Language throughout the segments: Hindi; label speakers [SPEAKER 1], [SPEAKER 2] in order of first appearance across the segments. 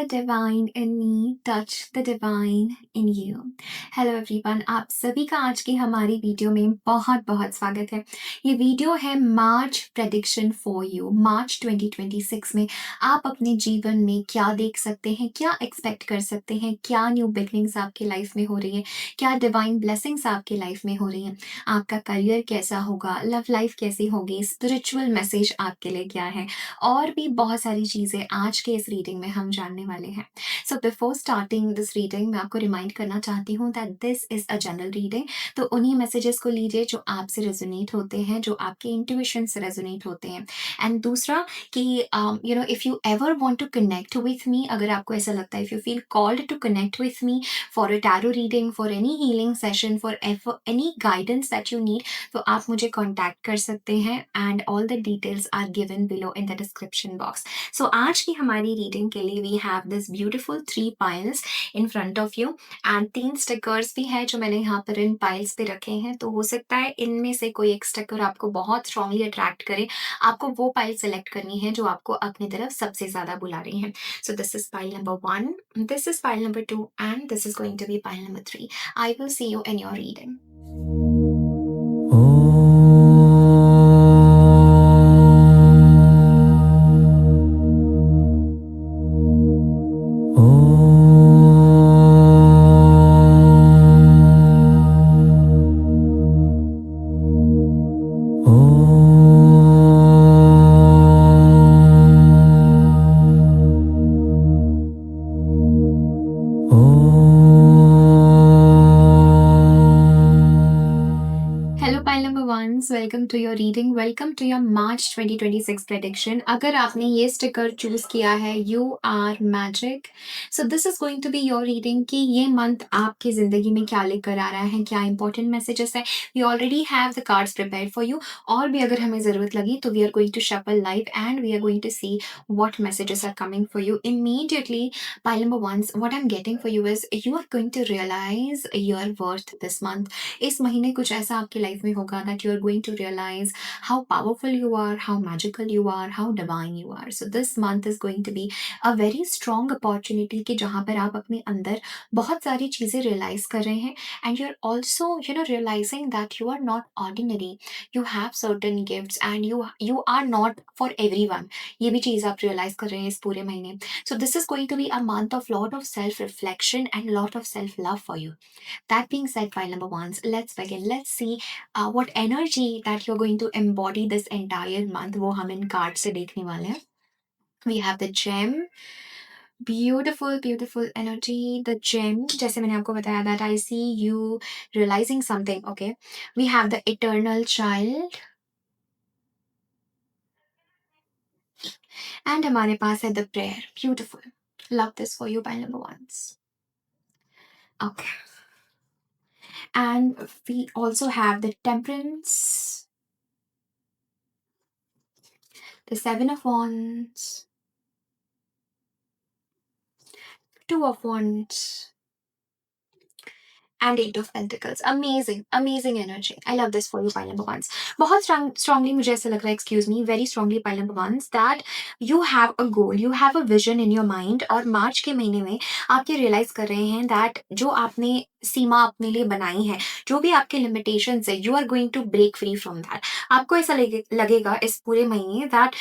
[SPEAKER 1] divine in me, touch the divine in you. Hello everyone, आप सभी का आज की हमारी वीडियो में बहुत बहुत स्वागत है। ये वीडियो है मार्च प्रेडिक्शन फॉर यू। मार्च 2026 में आप अपने जीवन में क्या देख सकते हैं, क्या एक्सपेक्ट कर सकते हैं, क्या न्यू बिगनिंग्स आपकी लाइफ में हो रही है, क्या डिवाइन ब्लेसिंग्स आपकी लाइफ में हो रही हैं, आपका करियर कैसा होगा, लव लाइफ कैसी होगी, स्पिरिचुअल मैसेज आपके लिए क्या है, और भी बहुत सारी चीज़ें आज के इस रीडिंग में हम जानने वाले हैं। So before starting this reading मैं आपको रिमाइंड करना चाहती हूँ that this is a general reading. तो उन्हीं मैसेजेस को लीजिए जो आपसे रेजोनेट होते हैं, जो आपके इंट्यूशन से रेजोनेट होते हैं। एंड दूसरा कि if you ever want to connect with me, अगर आपको ऐसा लगता है, if you feel called to connect with me for a tarot reading, for any healing session, for any guidance that you need, तो आप मुझे कॉन्टैक्ट कर सकते हैं। And all the details are given below in the description box. So आज की हमारी रीडिंग के लिए we have this beautiful 3 piles in front of you, and 3 stickers भी है जो मैंने यहाँ पर इन पाइल्स पे रखे हैं। तो हो सकता है इनमें से कोई एक स्टिकर आपको बहुत स्ट्रांगली अट्रैक्ट करे। आपको वो पाइल सेलेक्ट करनी है जो आपको अपनी तरफ सबसे ज्यादा बुला रही है। So this is pile number 1, this is pile number 2, and this is going to be pile number 3. I will see you in your reading. Hello pile number 1, welcome to your reading, welcome to your March 2026 prediction. अगर आपने ये स्टिकर चूज किया है, you are magic, so this is going to be your reading कि ये मंथ आपकी जिंदगी में क्या लेकर आ रहा है, क्या इंपॉर्टेंट मैसेजेस है। We already have the cards prepared for you, और भी अगर हमें जरूरत लगी तो we are going to shuffle live and we are going to see what messages are coming for you immediately. Pile number 1, what I am getting for you is you are going to realise your worth this month. इस महीने कुछ ऐसा आपकी लाइफ में होगा that you are going to realize how powerful you are, how magical you are, how divine you are. So this month is going to be a very strong opportunity कि जहाँ पर आप अपने अंदर बहुत सारी चीज़ें realize कर रहे हैं, and you're also realizing that you are not ordinary. You have certain gifts and you are not for everyone. ये भी चीज़ आप realize कर रहे हैं इस पूरे महीने। So this is going to be a month of lot of self reflection and lot of self love for you. That being said, file number 1, let's begin. Let's see what energy that you're going to embody this entire month. वो हम इन कार्ड से देखने वाले हैं. We have the gem, beautiful beautiful energy. The gem, जैसे मैंने आपको बताया that I see you realizing something. Okay, we have the eternal child, and हमारे पास है the prayer. Beautiful. Love this for you, pile number 1. Okay, and we also have the temperance, the 7 of wands, 2 of wands, and 8 of Pentacles. Amazing, amazing energy. I love this for you, pile number 1. बहुत strongly मुझे ऐसा लग रहा है, excuse me, very strongly pile number 1, that you have a goal, you have a vision in your mind, और मार्च के महीने में आप ये realize कर रहे हैं that जो आपने सीमा अपने लिए बनाई है, जो भी आपके लिमिटेशंस है, you are going to break free from that. आपको ऐसा लगेगा इस पूरे महीने that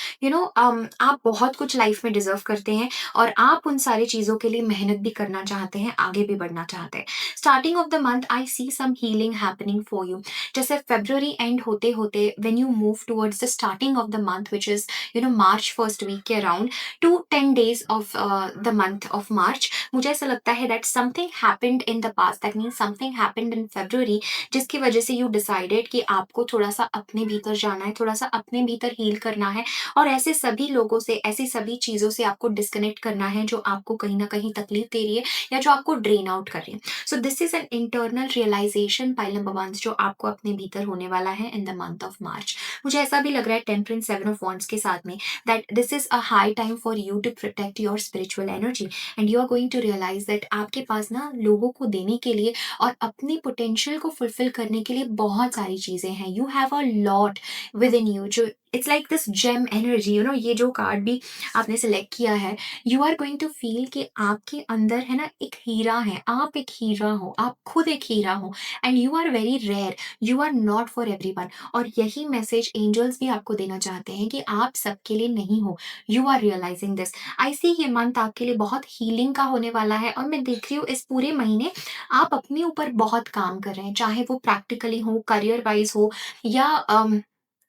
[SPEAKER 1] आप बहुत कुछ लाइफ में डिजर्व करते हैं, और आप उन सारी चीज़ों के लिए मेहनत भी करना चाहते हैं, आगे भी बढ़ना चाहते हैं। Starting of the month I see some healing happening for you. जैसे फेब्रुअरी एंड होते होते when you move towards the starting of the month which is March first week के around to 10 days of the month of March, मुझे ऐसा लगता है that something happened in the past, that means something happened in February, जिसकी वजह से यू डिसाइडेड कि आपको थोड़ा सा अपने भीतर जाना है, थोड़ा सा अपने भीतर हील करना है, और ऐसे सभी लोगों से, ऐसी सभी चीज़ों से आपको डिस्कनेक्ट करना है जो आपको कहीं ना कहीं तकलीफ दे रही है या जो आपको ड्रेन आउट कर रही है। So this is an internal realisation, pile number 1, जो आपको अपने भीतर होने वाला है in the month of March. मुझे ऐसा भी लग रहा है टेम्परेंस 7 ऑफ वॉन्ड्स के साथ में that this is a high time for you to protect your spiritual energy, and you are going to realise that आपके पास ना लोगों को देने के लिए और अपनी पोटेंशियल को फुलफिल करने के लिए बहुत सारी चीज़ें हैं। You have a lot within you, जो it's like this gem energy, ये जो कार्ड भी आपने सेलेक्ट किया है, you are going to feel कि आपके अंदर है ना एक हीरा है, आप एक हीरा हो, आप खुद एक हीरा हो, and you are very rare, you are not for everyone. और यही मैसेज एंजल्स भी आपको देना चाहते हैं कि आप सबके लिए नहीं हो, यू आर रियलाइजिंग दिस। आई सी ये मंथ आपके लिए बहुत हीलिंग का होने वाला है, और मैं देख रही हूँ इस पूरे महीने आप अपने ऊपर बहुत काम कर रहे हैं, चाहे वो प्रैक्टिकली हो, करियर वाइज हो, या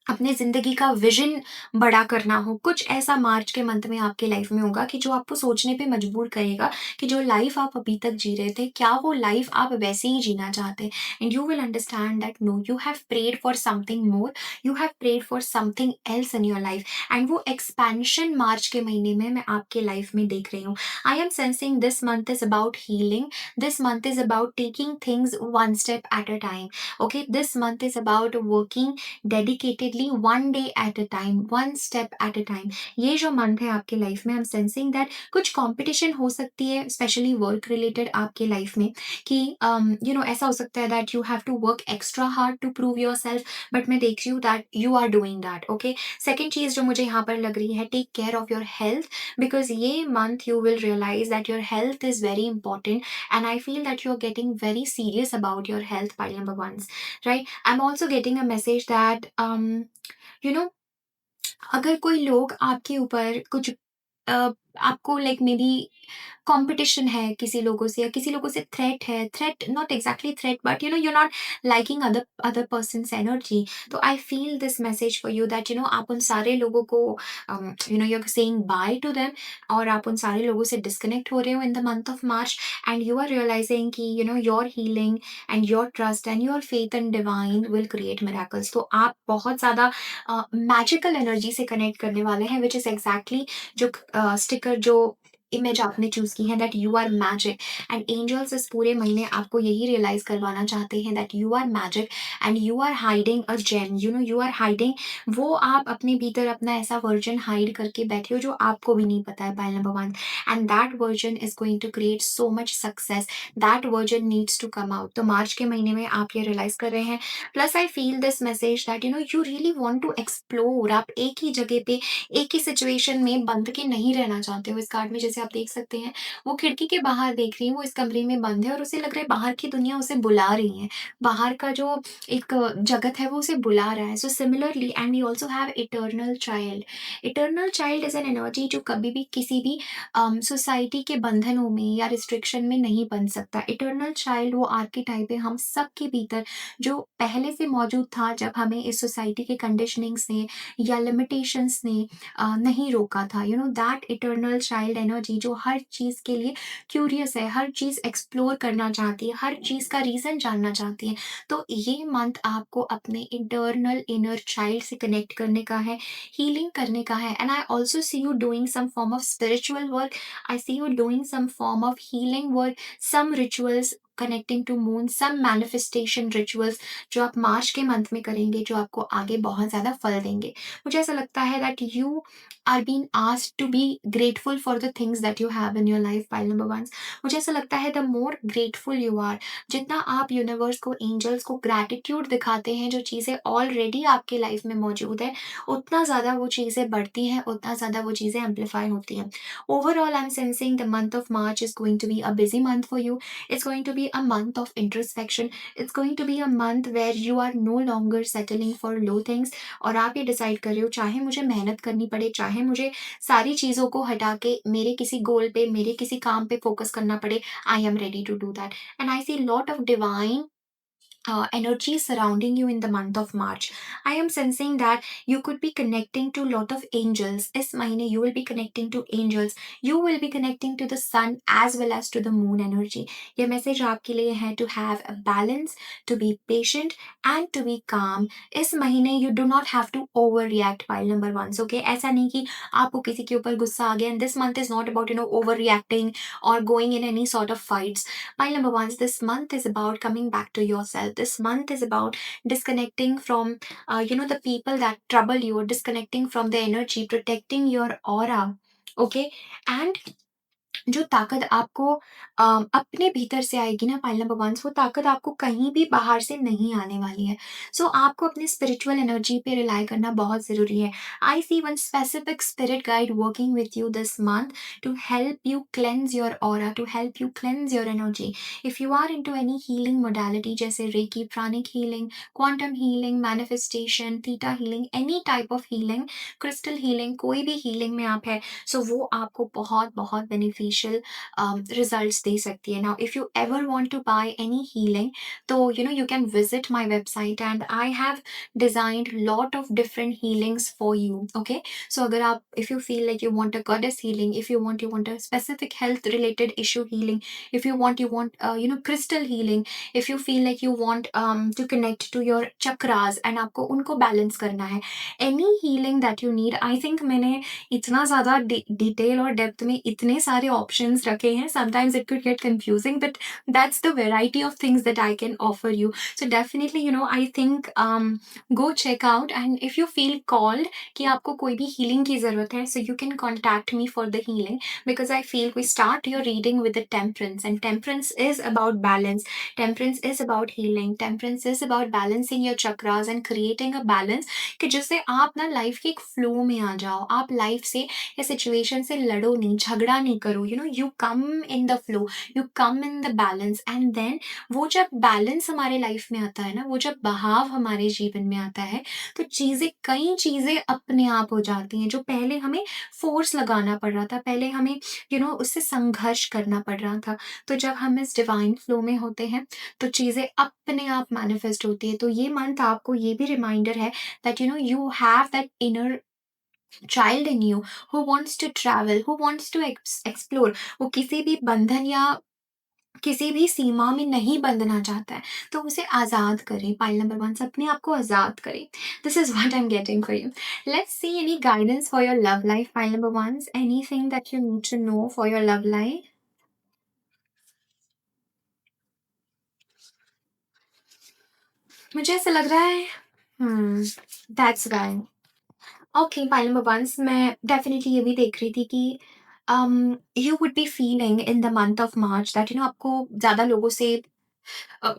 [SPEAKER 1] अपने ज़िंदगी का विज़न बड़ा करना हो। कुछ ऐसा मार्च के मंथ में आपके लाइफ में होगा कि जो आपको सोचने पे मजबूर करेगा कि जो लाइफ़ आप अभी तक जी रहे थे, क्या वो लाइफ़ आप वैसे ही जीना चाहते हैं? And you will understand that no, you have prayed for something more, you have prayed for something else in your life, and वो एक्सपेंशन मार्च के महीने में मैं आपके लाइफ में देख रही हूँ। आई am sensing this month is about healing, this month is about taking things one step at a time, okay? This month is about working dedicatedly, one day at a time, one step at a time. ये जो मंथ है आपके लाइफ में, आई एम सेंसिंग दैट कुछ कंपटीशन हो सकती है, स्पेशली वर्क रिलेटेड आपके लाइफ में, कि ऐसा हो सकता है that you have to work extra hard to prove yourself, but मैं देख रही हूँ that you are doing that, okay? Second चीज जो मुझे यहाँ पर लग रही है, take care of your health, because ये month you will realise that your health is very important, and I feel that you're getting very serious about your health, pile number ones, right? I'm also getting a message that you know अगर कोई लोग आपके ऊपर कुछ आपको लाइक मे बी कंपटीशन है किसी लोगों से, या किसी लोगों से थ्रेट है, threat not exactly threat, but you not liking other person's energy, तो I feel this message for you that आप उन सारे लोगों को you are saying bye to them, और आप उन सारे लोगों से डिस्कनेक्ट हो रहे हो in the month of March, and you are realising कि your healing and your trust and your faith in divine will create miracles. तो आप बहुत ज़्यादा मैजिकल एनर्जी से कनेक्ट करने वाले हैं, विच इज़ एग्जैक्टली जो स्टिकर, जो इमेज आपने चूज की है, that you are magic, and angels इस पूरे महीने आपको यही रियलाइज करवाना चाहते हैं that you are magic, and you are hiding a gem, you are hiding, वो आप अपने भीतर अपना ऐसा वर्जन हाइड करके बैठे हो जो आपको भी नहीं पता है, pile number one, and that version is going to create so much success, that version needs to come out. तो मार्च के महीने में आप ये रियलाइज कर रहे हैं, plus I feel this message that you really want to explore, आप एक ही जगह पे एक ही सिचुएशन में बंद के नहीं रहना चाहते हो। इस कार्ड में जैसे आप देख सकते हैं, वो खिड़की के बाहर देख रही है, वो इस कमरे में बंद है और उसे लग रहा है बाहर की दुनिया उसे बुला रही है, बाहर का जो एक जगत है वो उसे बुला रहा है। So similarly, and we also have eternal child, eternal child is an energy जो कभी भी किसी भी सोसाइटी के बंधनों में या रिस्ट्रिक्शन में नहीं बन सकता। इटर्नल चाइल्ड वो आर्किटाइप है हम सब के भीतर, जो पहले से मौजूद था जब हमें इस सोसाइटी के कंडीशनिंग्स ने या लिमिटेशंस ने नहीं रोका था। दैट इटर्नल चाइल्ड एनर्जी जो हर चीज़ के लिए क्यूरियस है, हर चीज़ एक्सप्लोर करना चाहती है, हर चीज़ का रीज़न जानना चाहती है। तो ये मंथ आपको अपने इंटरनल इनर चाइल्ड से कनेक्ट करने का है, हीलिंग करने का है, and I also see you doing some form of spiritual work, I see you doing some form of healing work, some rituals connecting to moon, some manifestation rituals जो आप मार्च के मंथ में करेंगे, जो आपको आगे बहुत ज़्यादा फल देंगे। मुझे ऐसा लगता है that you are been asked to be grateful for the things that you have in your life, pile number one. मुझे ऐसा लगता है the more grateful you are, जितना आप यूनिवर्स को, एंजल्स को ग्रैटिट्यूड दिखाते हैं, जो चीज़ें ऑलरेडी आपके लाइफ में मौजूद है, उतना ज़्यादा वो चीज़ें बढ़ती हैं, उतना ज़्यादा वो चीज़ें एम्पलीफाई होती हैं। Overall I am sensing the month of March is going to be a busy month for you, it's going to be a month of introspection, it's going to be a month where you are no longer settling for low things, और आप ये डिसाइड कर रहे हो चाहे मुझे मेहनत करनी पड़े, चाहे मुझे सारी चीज़ों को हटा के मेरे किसी गोल पे, मेरे किसी काम पे फोकस करना पड़े, I am ready to do that, and I see lot of divine energy surrounding you in the month of March. I am sensing that you could be connecting to lot of angels. इस महीने you will be connecting to angels. You will be connecting to the sun as well as to the moon energy. ये मैसेज आपके लिए है to have a balance, to be patient and to be calm. इस महीने you do not have to overreact, pile number one. Okay, ऐसा नहीं कि आपको किसी के ऊपर गुस्सा आ गया, and this month is not about overreacting or going in any sort of fights. Pile number one, this month is about coming back to yourself. This month is about disconnecting from, the people that trouble you, disconnecting from the energy, protecting your aura. Okay. And जो ताकत आपको अपने भीतर से आएगी ना पाइल नंबर 1, वो ताकत आपको कहीं भी बाहर से नहीं आने वाली है। सो आपको अपनी स्पिरिचुअल एनर्जी पे रिलाई करना बहुत ज़रूरी है। I see one specific spirit guide working with you this month to help you cleanse your aura, to help you cleanse your energy. If you are into any healing modality जैसे reiki, pranic healing, quantum healing, manifestation, theta healing, any type of healing, crystal healing, कोई भी हीलिंग में आप है, सो वो आपको बहुत बहुत बेनिफिशियल रिजल्ट्स दे सकती है। Now if you ever want to buy any healing, तो you can visit my website and I have designed lot of different healings for you. Okay, so अगर आप, if you feel like you want a goddess healing, if you want a specific health related issue healing, if you want crystal healing, if you feel like you want to connect to your chakras and आपको उनको बैलेंस करना है, any healing that you need, I think मैंने इतना ज़्यादा डिटेल और डेप्थ में इतने सारे ऑप्शंस रखे हैं, sometimes it could get confusing, but that's the variety of things that I can offer you. So definitely I think go check out, and if you feel called कि आपको कोई भी healing की ज़रूरत है, so you can contact me for the healing, because I feel we start your reading with the temperance, and temperance is about balance, temperance is about healing, temperance is about balancing your chakras and creating a balance कि जिससे आप ना लाइफ के एक फ्लो में आ जाओ, आप लाइफ से या सिचुएशन से लड़ो नहीं, झगड़ा नहीं करो, you come in the flow, you come in the balance, and then वो जब बैलेंस हमारे लाइफ में आता है ना, वो जब बहाव हमारे जीवन में आता है, तो कई चीज़ें अपने आप हो जाती हैं, जो पहले हमें फोर्स लगाना पड़ रहा था, पहले हमें उससे संघर्ष करना पड़ रहा था। तो जब हम इस डिवाइन फ्लो में होते हैं, तो चीज़ें अपने आप मैनिफेस्ट होती है। तो ये मंथ आपको ये भी रिमाइंडर है that you have that inner child in you who wants to travel, who wants to explore। वो किसी भी बंधन या किसी भी सीमा में नहीं बंधना चाहता है, तो उसे आज़ाद करें। पाइल नंबर 1, अपने आप को आज़ाद करें। This is what I am getting for you. Let's see any guidance for your love life. Pile number 1, anything that you need to know for your love life? मुझे ऐसा लग रहा है that's right. Okay, pile number 1, मैं डेफिनिटली ये भी देख रही थी कि you would be feeling in the month of March that आपको ज़्यादा लोगों से अ,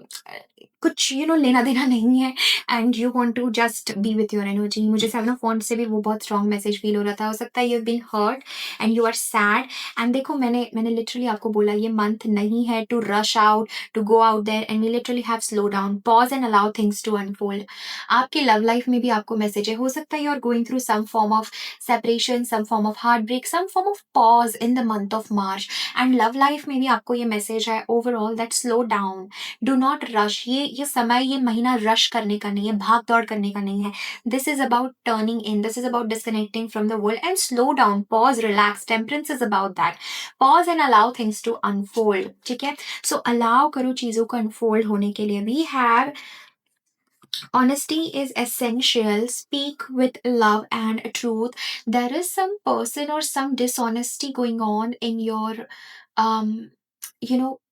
[SPEAKER 1] कुछ लेना देना नहीं है, and you want to just be with your energy. मुझे 7 ऑफ Wands से भी वो बहुत स्ट्रॉन्ग मैसेज फील हो रहा था। हो सकता है you have been hurt and you are sad, and देखो मैंने लिटरली आपको बोला ये मंथ नहीं है to rush out, to go out there, and we literally have slow down, pause and allow things to unfold. आपकी लव लाइफ में भी आपको मैसेज है। हो सकता है you are going through some form of separation, some form of heartbreak, some form of pause in the month of March, and love life में भी आपको ये मैसेज है overall that slow down, do not rush. ये समय, ये महीना रश करने का नहीं है, भाग दौड़ करने का नहीं है। This is about turning in, this is about disconnecting from the world and slow down, pause, relax. Temperance is about that, pause and allow things to unfold. ठीक है, सो अलाउ करो चीजों को अनफोल्ड होने के लिए। We have honesty is essential. Speak with love and truth. There is some person or some dishonesty going on in your um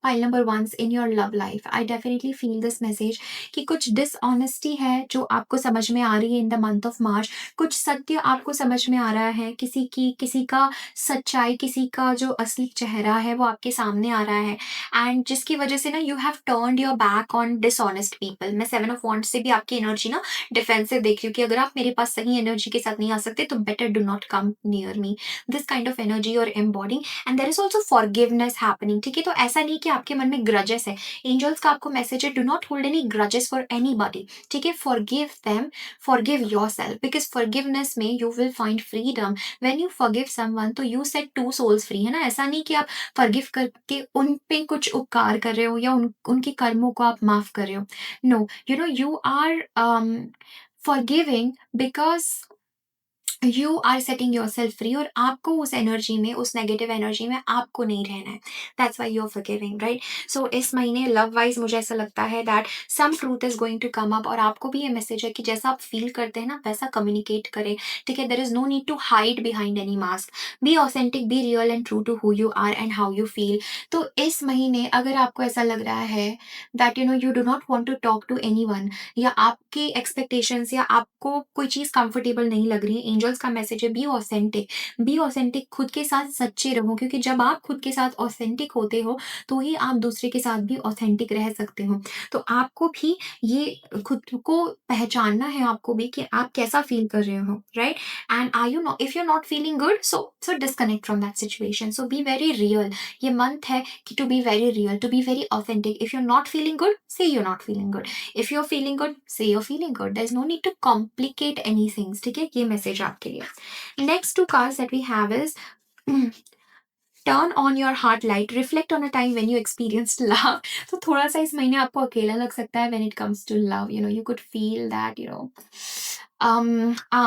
[SPEAKER 1] pile number 1 in your love life. I definitely feel this message कि कुछ dishonesty है जो आपको समझ में आ रही है in the month of March। कुछ सत्य आपको समझ में आ रहा है, किसी का सच्चाई, किसी का जो असली चेहरा है वो आपके सामने आ रहा है, एंड जिसकी वजह से ना you have turned your back on dishonest people. मैं 7 of Wands से भी आपकी एनर्जी ना डिफेंसिव देख रही हूँ कि अगर आप मेरे पास सही एनर्जी के साथ नहीं आ सकते तो better do not come near me. This kind of energy और embodying, and there is also forgiveness happening. ठीक है, तो ऐसा नहीं कि आपके मन में ग्रजेस है। एंजल्स का आपको मैसेज है, do not hold any grudges for anybody. ठीक है, forgive them, forgive yourself, because forgiveness में you will find freedom. When you forgive someone तो यू सेट 2 souls फ्री, है ना। ऐसा नहीं कि आप फॉरगिव करके उन पे कुछ उपकार कर रहे हो या उनके कर्मों को आप माफ कर रहे हो। No, you are forgiving because you are setting yourself free, और आपको उस एनर्जी में, उस नेगेटिव एनर्जी में आपको नहीं रहना है। That's why you are forgiving, right. So इस महीने लव वाइज मुझे ऐसा लगता है that some truth is going to come up, और आपको भी ये मैसेज है कि जैसा आप फील करते हैं ना वैसा कम्युनिकेट करें। ठीक है, there is no need to hide behind any mask. Be authentic, be real and true to who you are and how you feel. तो इस महीने अगर आपको ऐसा लग रहा है that you do not want to talk to anyone, या आपकी एक्सपेक्टेशंस या आपको कोई चीज़ कंफर्टेबल नहीं लग रही है, एंजल्स का मैसेज है, बी ऑथेंटिक, खुद के साथ सच्चे रहो, क्योंकि जब आप खुद के साथ ऑथेंटिक होते हो तो ही आप दूसरे के साथ भी ऑथेंटिक रह सकते हो। तो आपको भी ये खुद को पहचानना है, आपको भी कि आप कैसा फील कर रहे हो, right? And are you not, if you are not feeling good, so disconnect from that situation, so be very real. ये मंथ है कि to be very real, to be very authentic. If you are not feeling good, say you are not feeling good. If you are feeling good, say you are feeling good. There is no need to complicate any things, ठीक है? ये मैसेज आपके लिए। Next two cards that we have is turn on your heart light, reflect on a time when you experienced love. तो थोड़ा-सा इस महीने आपको अकेला लग सकता है when it comes to love, you could feel that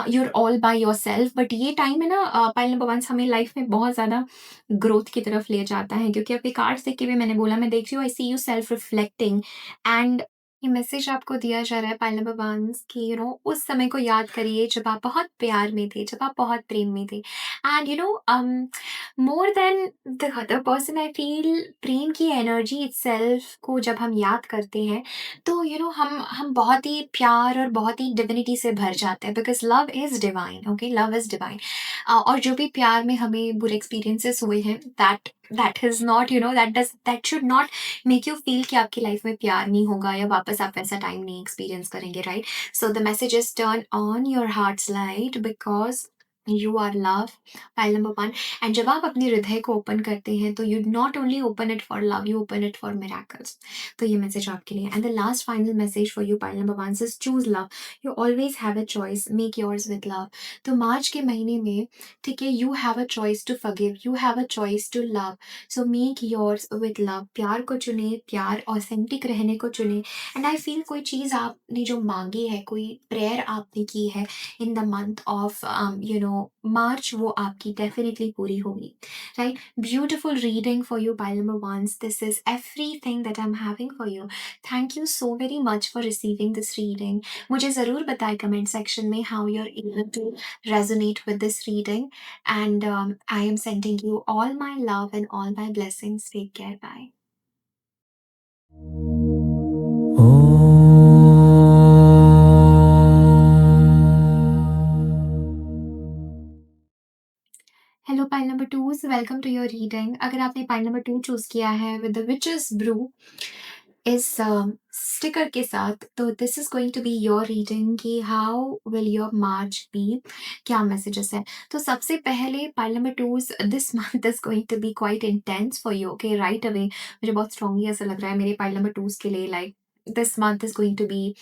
[SPEAKER 1] you're all by yourself, but ये टाइम है ना, पायल नंबर 1 हमें लाइफ में बहुत ज़्यादा ग्रोथ की तरफ ले जाता है, क्योंकि आपके कार्ड्स देख के भी मैंने बोला, मैं देख रही हूँ, आई see you self reflecting. And ये मैसेज आपको दिया जा रहा है पायल नंबर 1 कि उस समय को याद करिए जब आप बहुत प्यार में थे, जब आप बहुत प्रेम में थे। And more than the other person, I feel प्रेम की एनर्जी इटसेल्फ को जब हम याद करते हैं, तो हम बहुत ही प्यार और बहुत ही डिविनिटी से भर जाते हैं, because love is divine, okay? Love is divine. और जो भी प्यार में हमें बुरे एक्सपीरियंसेस हुए हैं, that is not, that should not make you feel कि आपकी लाइफ में प्यार नहीं होगा या वापस आप वैसा टाइम नहीं एक्सपीरियंस करेंगे, right? So the message is turn on your hearts light because you are love, pile number 1। And जब आप अपने हृदय को ओपन करते हैं, तो you not only open it for love, you open it for miracles. तो ये मैसेज आपके लिए। And the last final message for you, pile number 1 is choose love, you always have a choice, make yours with love. तो मार्च के महीने में, ठीक है, you have a choice to forgive, you have a choice to love, so make yours with love. प्यार को चुने, प्यार ऑथेंटिक रहने को चुने। एंड आई फील कोई चीज़ आपने जो मांगी है, कोई प्रेयर आपने की है इन द मंथ ऑफ मार्च, वो आपकी डेफिनेटली पूरी होगी, right? Beautiful reading for you, pile number 1. This is everything that I'm having for you. Thank you so very much for receiving this reading. मुझे ज़रूर बताएं comment section में how you're able to resonate with this reading. And I am sending you all my love and all my blessings. Take care. Bye. Hello pile number 2s, welcome to your reading. अगर आपने पाइल नंबर 2 चूज किया है विद द विचेस ब्रू इस स्टिकर के साथ, तो this is going to be your reading कि how will your March be, क्या मैसेजेस है। तो सबसे पहले pile number 2s, this month is going to be quite intense for you, okay? Right away मुझे बहुत स्ट्रांगली ऐसा लग रहा है मेरे पाइल नंबर 2s के लिए, like this month is going to be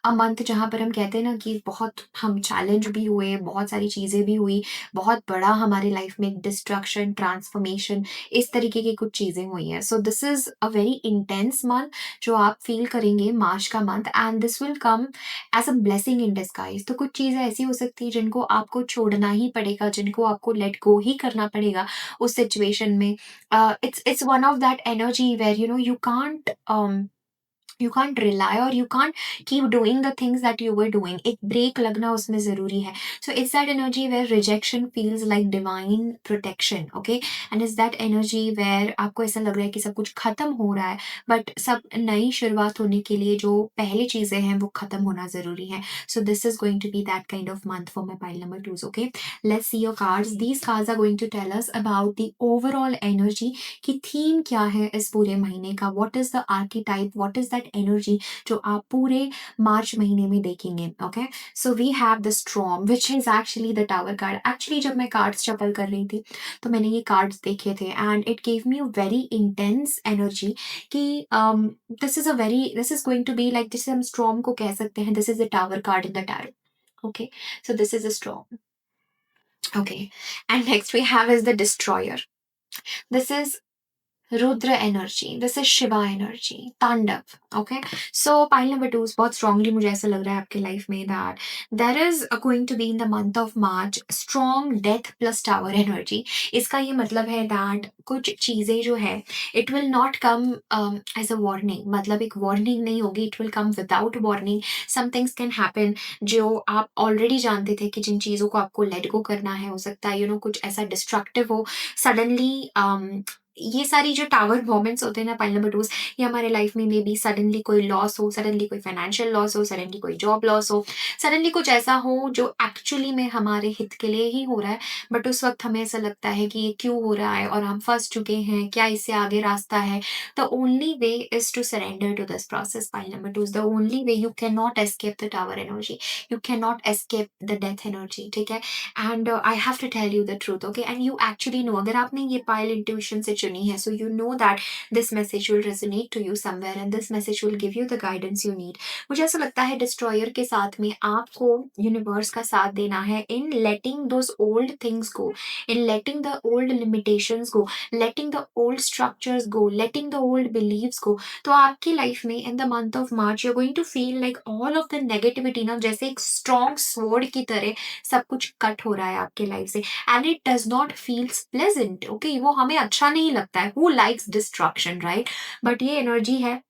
[SPEAKER 1] a month जहाँ पर हम कहते हैं ना कि बहुत हम चैलेंज भी हुए, बहुत सारी चीज़ें भी हुई, बहुत बड़ा हमारे लाइफ में एक डिस्ट्रक्शन, ट्रांसफॉर्मेशन, इस तरीके की कुछ चीज़ें हुई हैं। So this is a very intense month जो आप फील करेंगे मार्च का month, and this will come as a blessing in disguise. तो कुछ चीज़ें ऐसी हो सकती है जिनको आपको छोड़ना ही पड़ेगा, जिनको आपको लेट गो ही करना पड़ेगा उस सिचुएशन में। It's one of that energy where you can't rely और you can't keep doing the things that you were doing. एक ब्रेक लगना उसमें ज़रूरी है। So it's that energy where rejection feels like divine protection, okay? And it's that energy where आपको ऐसा लग रहा है कि सब कुछ खत्म हो रहा है, बट सब नई शुरुआत होने के लिए जो पहली चीज़ें हैं वो खत्म होना ज़रूरी है। So this is going to be that kind of month for my pile number 2s, okay? Let's see your cards. These cards are going to tell us about the overall energy कि थीम क्या है इस पूरे महीने का, what is the archetype, what is that energy जो आप पूरे मार्च महीने में देखेंगे, okay? So we have the storm which is actually the tower card. Actually जब मैं कार्ड्स शफल कर रही थी तो मैंने ये कार्ड्स देखे थे and it gave me a very intense energy कि this is going to be like, जिसे हम स्टॉर्म को कह सकते हैं, this is the tower card in the tarot, okay? So this is a storm, okay? And next we have is the destroyer. This is Rudra energy, this is Shiva energy, तांडव, ओके? सो पाइल नंबर 2 बहुत स्ट्रांगली मुझे ऐसा लग रहा है आपके लाइफ में that there is going to be in the month of March strong death plus tower energy. इसका ये मतलब है दैट कुछ चीज़ें जो है it will not come as a warning, मतलब एक वार्निंग नहीं होगी, it will come without warning. Some things can happen जो आप ऑलरेडी जानते थे कि जिन चीज़ों को आपको लेट गो करना है, हो सकता है कुछ ऐसा डिस्ट्रक्टिव हो, सडनली ये सारी जो टावर मोमेंट्स होते हैं ना पाइल नंबर 2, ये हमारे लाइफ में मे बी सडनली कोई लॉस हो, सडनली कोई फाइनेंशियल लॉस हो, सडनली कोई जॉब लॉस हो, सडनली कुछ ऐसा हो जो एक्चुअली में हमारे हित के लिए ही हो रहा है, बट उस वक़्त हमें ऐसा लगता है कि ये क्यों हो रहा है और हम फँस चुके हैं, क्या इससे आगे रास्ता है? The only way is to surrender to this process pile number 2, the only way, you can not escape the tower energy, you can not escape the death energy, ठीक है? And I have to tell you the truth, okay? And you actually know, अगर आपने ये पाइल इंट्यूशन से चुनी है, so you know that this message will resonate to you somewhere and this message will give you the guidance you need. मुझे ऐसा लगता है डिस्ट्रॉयर के साथ में आपको यूनिवर्स का साथ देना है in letting those old things go, in letting the old limitations go, letting the old structures go, letting the old believes go. तो आपकी लाइफ में in the month of March you are going to feel like all of the negativity ना जैसे एक स्ट्रॉन्ग स्वॉर्ड की तरह सब कुछ कट हो रहा है आपके लाइफ से, and it does not feels pleasant, okay? वो हमें अच्छा नहीं लगता है, who likes destruction, right? But ये एनर्जी है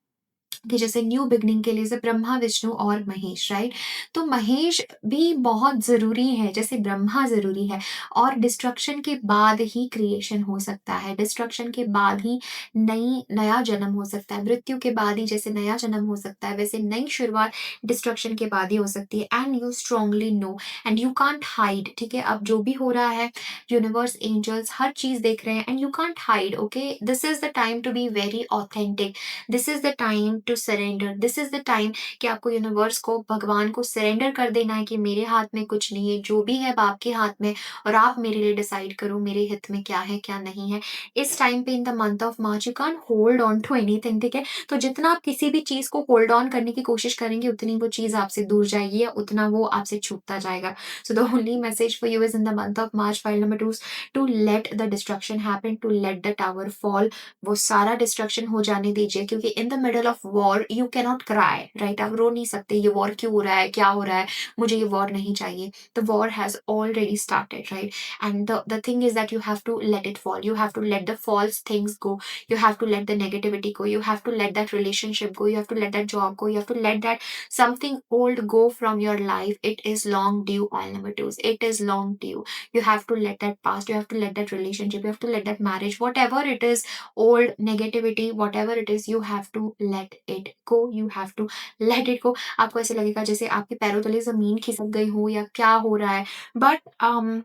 [SPEAKER 1] कि जैसे न्यू बिगनिंग के लिए जैसे ब्रह्मा विष्णु और महेश, राइट? तो महेश भी बहुत जरूरी है जैसे ब्रह्मा जरूरी है, और डिस्ट्रक्शन के बाद ही क्रिएशन हो सकता है, डिस्ट्रक्शन के बाद ही नया जन्म हो सकता है, मृत्यु के बाद ही जैसे नया जन्म हो सकता है वैसे नई शुरुआत डिस्ट्रक्शन के बाद ही हो सकती है, and you strongly know and you can't hide, ठीक है? अब जो भी हो रहा है, यूनिवर्स, एंजल्स हर चीज देख रहे हैं, and you can't hide, okay? This is the time to be very authentic, this is the time to surrender, this is the time कि आपको यूनिवर्स को, भगवान को सरेंडर कर देना है कि मेरे हाथ में कुछ नहीं है, जो भी है आपके हाथ में, और आप मेरे लिए डिसाइड करो मेरे हित में क्या है क्या नहीं है। इस टाइम पे in the month of March you can hold on to anything, ठीक है? तो जितना आप किसी भी चीज को होल्ड ऑन करने की कोशिश करेंगे उतनी वो चीज आपसे दूर जाएगी या उतना वो आपसे छूटता जाएगा। So the only message for you is in the month of March pile number 2, to let the destruction happen, to let the tower fall, वो सारा डिस्ट्रक्शन हो जाने दीजिए, क्योंकि in the middle of war you can not cry, right? आप रो नहीं सकते ये वॉर क्यों हो रहा है, क्या हो रहा है, मुझे ये वॉर नहीं चाहिए। The war has already started, right? And the thing is that you have to let it fall, you have to let the false things go, you have to let the negativity go, you have to let that relationship go, you have to let that job go, you have to let that something old go from your life. It is long due, all number 2s, it is long due. You have to let that past, you have to let that relationship, you have to let that marriage, whatever it is, old negativity, whatever it is, you have to let it go, you have to let it go. आपको ऐसे लगेगा जैसे आपके पैरों तले जमीन खिसक गई हो या क्या हो रहा है, but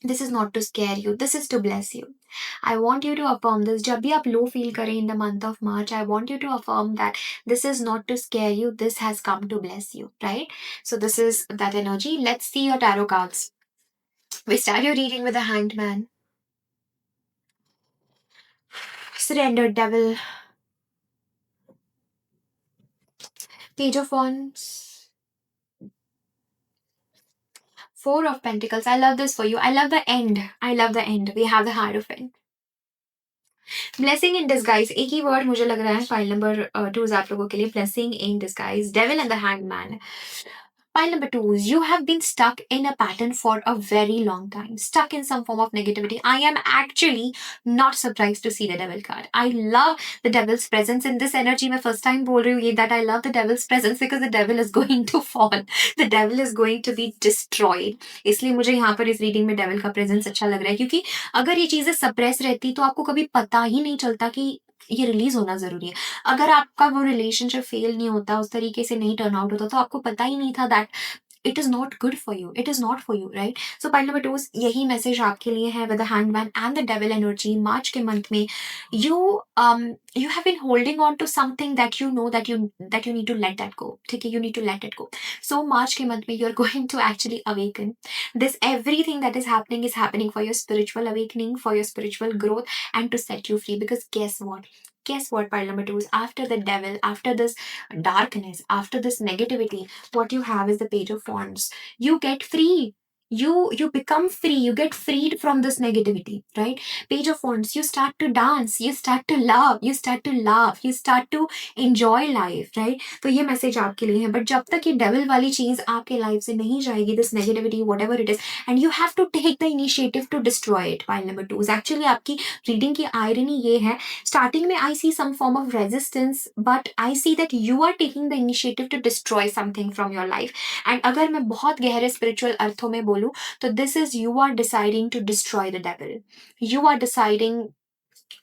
[SPEAKER 1] this is not to scare you, this is to bless you. I want you to affirm this. जब भी आप low feel करें in the month of March, I want you to affirm that this is not to scare you, this has come to bless you, right? So this is that energy. Let's see your tarot cards. We start your reading with the Hanged Man, Surrendered Devil, Page of Wands, Four of Pentacles. I love this for you. I love the end. I love the end. We have the Hierophant. Blessing in disguise, एक ही वर्ड मुझे लग रहा है फाइल नंबर 2 आप लोगों के लिए, blessing in disguise, devil and the hanged man. Pile number 2, you have been stuck in a pattern for a very long time, stuck in some form of negativity. I am actually not surprised to see the devil card. I love the devil's presence in this energy. मैं first time बोल रही हूँ ये that I love the devil's presence because the devil is going to fall. The devil is going to be destroyed. इसलिए मुझे यहाँ पर इस रीडिंग में devil का presence अच्छा लग रहा है, क्योंकि अगर ये चीजें सप्रेस रहती तो आपको कभी पता ही नहीं चलता कि ये रिलीज होना जरूरी है। अगर आपका वो रिलेशनशिप फेल नहीं होता, उस तरीके से नहीं टर्न आउट होता, तो आपको पता ही नहीं था that it is not good for you, it is not for you, right? So point number 2, यही मैसेज आपके लिए है with the hangman and the devil energy. March के मंथ में you you have been holding on to something that you know that you need to let that go, ठीक है? You need to let it go. So March के month में you're going to actually awaken. This everything that is happening for your spiritual awakening, for your spiritual growth, and to set you free. Because guess what, pile number 2 is, after the devil, after this darkness, after this negativity, what you have is the Page of Wands. You get free. You become free, you get freed from this negativity, right? Page of Wands, you start to dance, you start to love, you start to laugh, you start to enjoy life, right? तो ये मैसेज आपके लिए है, बट जब तक ये डेविल वाली चीज आपके लाइफ से नहीं जाएगी, this negativity whatever it is, and you have to take the initiative to destroy it. Pile number 2, actually आपकी रीडिंग की आयरनी ये है, स्टार्टिंग में I see some form of resistance, but I see that you are taking the initiative to destroy something from your life. And अगर मैं बहुत गहरे स्पिरिचुअल अर्थों में बोलूं तो this is, you are deciding to destroy the devil, you are deciding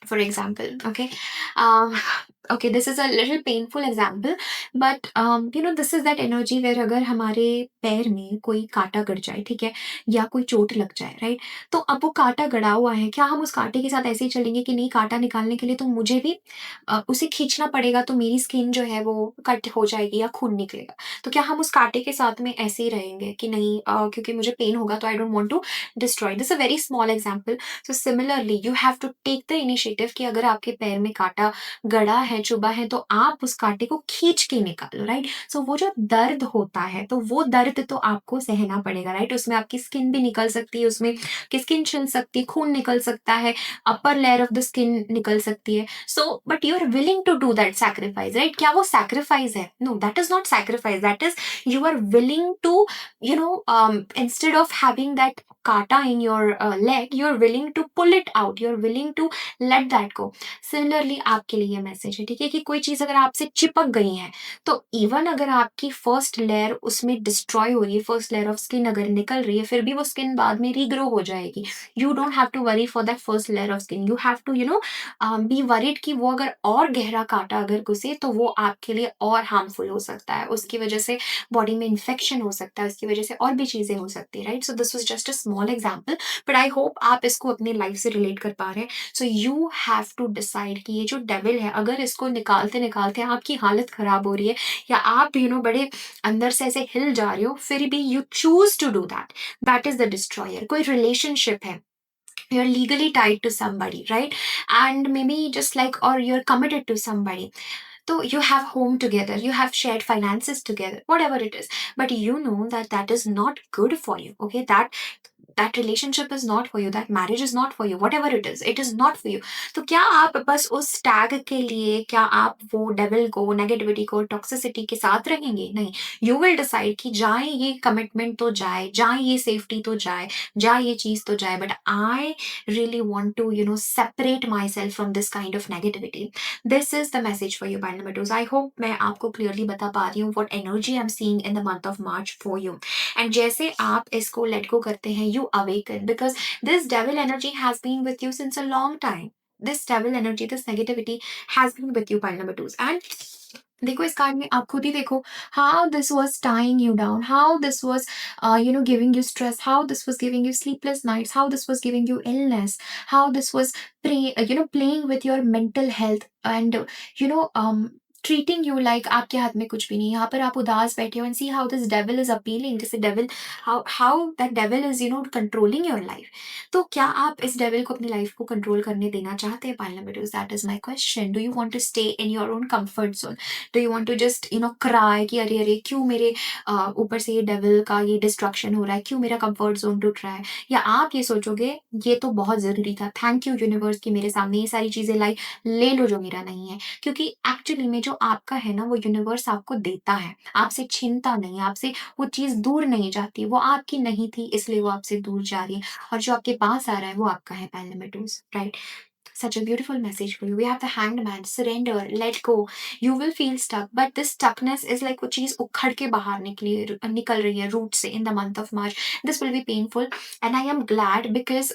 [SPEAKER 1] for example. Okay, um, okay, this is a little painful example, but this is that energy where अगर हमारे पैर में कोई कांटा गड़ जाए, ठीक है, या कोई चोट लग जाए, राइट, तो अब वो कांटा गड़ा हुआ है, क्या हम उस कांटे के साथ ऐसे ही चलेंगे कि नहीं, कांटा निकालने के लिए तो मुझे भी उसे खींचना पड़ेगा, तो मेरी स्किन जो है वो कट हो जाएगी या खून निकलेगा। तो क्या हम उस कांटे के साथ में ऐसे ही रहेंगे कि नहीं, क्योंकि मुझे पेन होगा तो I don't want to destroy this, a very small example. So similarly you have to take the initiative कि अगर आपके पैर में कांटा गड़ा है, चुभा है, तो आप उस कांटे को खींच के निकालो, राइट। सो वो जो दर्द होता है, तो वो दर्द तो आपको सहना पड़ेगा, राइट। उसमें आपकी स्किन भी निकल सकती है, उसमें की स्किन छिल सकती है, खून निकल सकता है, upper layer of the skin निकल सकती है। So but you are willing to do that sacrifice, right. क्या वो सैक्रिफाइस है? No, that is not sacrifice, that is you are willing to, instead of having that kata in your leg, you're willing to pull it out, you're willing to let that go. Similarly आपके लिए ये मैसेज है, ठीक है, कि कोई चीज अगर आपसे चिपक गई है, तो इवन अगर आपकी फर्स्ट लेयर उसमें डिस्ट्रॉय हो रही है, फर्स्ट लेयर ऑफ स्किन अगर निकल रही है, फिर भी वो स्किन बाद में रीग्रो हो जाएगी। You don't have to worry for that first layer of skin, you have to be worried कि वो अगर और गहरा कांटा अगर घुसे तो वो आपके लिए और हार्मफुल हो सकता है, उसकी वजह से बॉडी में इन्फेक्शन हो सकता है, उसकी वजह से और भी चीजें हो सकती है, right. So this was just a small example, but I hope आप इसको अपनी लाइफ से रिलेट कर पा रहे हैं। So you have to decide कि ये जो डेविल है, अगर इसको निकालते निकालते आपकी हालत खराब हो रही है, या आप बड़े अंदर से ऐसे हिल जा रहे हो, फिर भी you choose to do that, that is the destroyer. कोई रिलेशनशिप है, you're legally tied to somebody, right, and maybe just like, or you're committed to somebody, so you have home together, you have shared finances together, whatever it is, but you know that that is not good for you, okay, that relationship is not for you, that marriage is not for you, whatever it is not for you. तो क्या आप बस उस टैग के लिए, क्या आप वो डेविल को, नेगेटिविटी को, टॉक्सिसिटी के साथ रहेंगे? नहीं, यू विल डिसाइड कि जाए ये कमिटमेंट तो जाए, जाए ये सेफ्टी तो जाए ये चीज तो जाए, but I really want to separate myself from this kind of negativity. This is the message for you, by number 2. I hope मैं आपको clearly बता पा रही हूँ what energy I'm seeing in the month of March for you. And जैसे आप इसको let go करते हैं, you awaken, because this devil energy has been with you since a long time. This devil energy, this negativity has been with you, by number 2. And देखो इस कार्ड में आप खुद ही देखो, how this was tying you down, how this was giving you stress, how this was giving you sleepless nights, how this was giving you illness, how this was playing with your mental health, and treating you like आपके हाथ में कुछ भी नहीं, यहाँ पर आप उदास बैठे हो, and see how this devil is appealing, जैसे devil, how that devil is controlling your life. तो क्या आप इस डेविल को अपनी लाइफ को कंट्रोल करने देना चाहते हैं? Pile number 2, that is my question. Do you want to stay in your own comfort zone? Do you want to just cry कि अरे अरे क्यों मेरे ऊपर से ये डेविल का ये डिस्ट्रक्शन हो रहा है, क्यों मेरा कंफर्ट जोन टूट रहा है? या आप ये सोचोगे ये तो बहुत जरूरी था, थैंक यू यूनिवर्स कि मेरे सामने ये सारी चीजें लाई, ले लो जो मेरा नहीं है। क्योंकि एक्चुअली में जो आपका है ना, वो यूनिवर्स आपको देता है, आपसे छीनता नहीं, आपसे वो चीज दूर नहीं जाती, वो आपकी नहीं थी इसलिए वो आपसे दूर जा रही है, और जो आपके पास आ रहा है वो आपका है, pile number 2, right. Such a beautiful message for you. We have the Hanged Man. Surrender, let go. You will feel stuck, but this stuckness is like वो चीज उखड़ के बाहर निकल रही है रूट से in the month of March. This will be painful, and I am glad because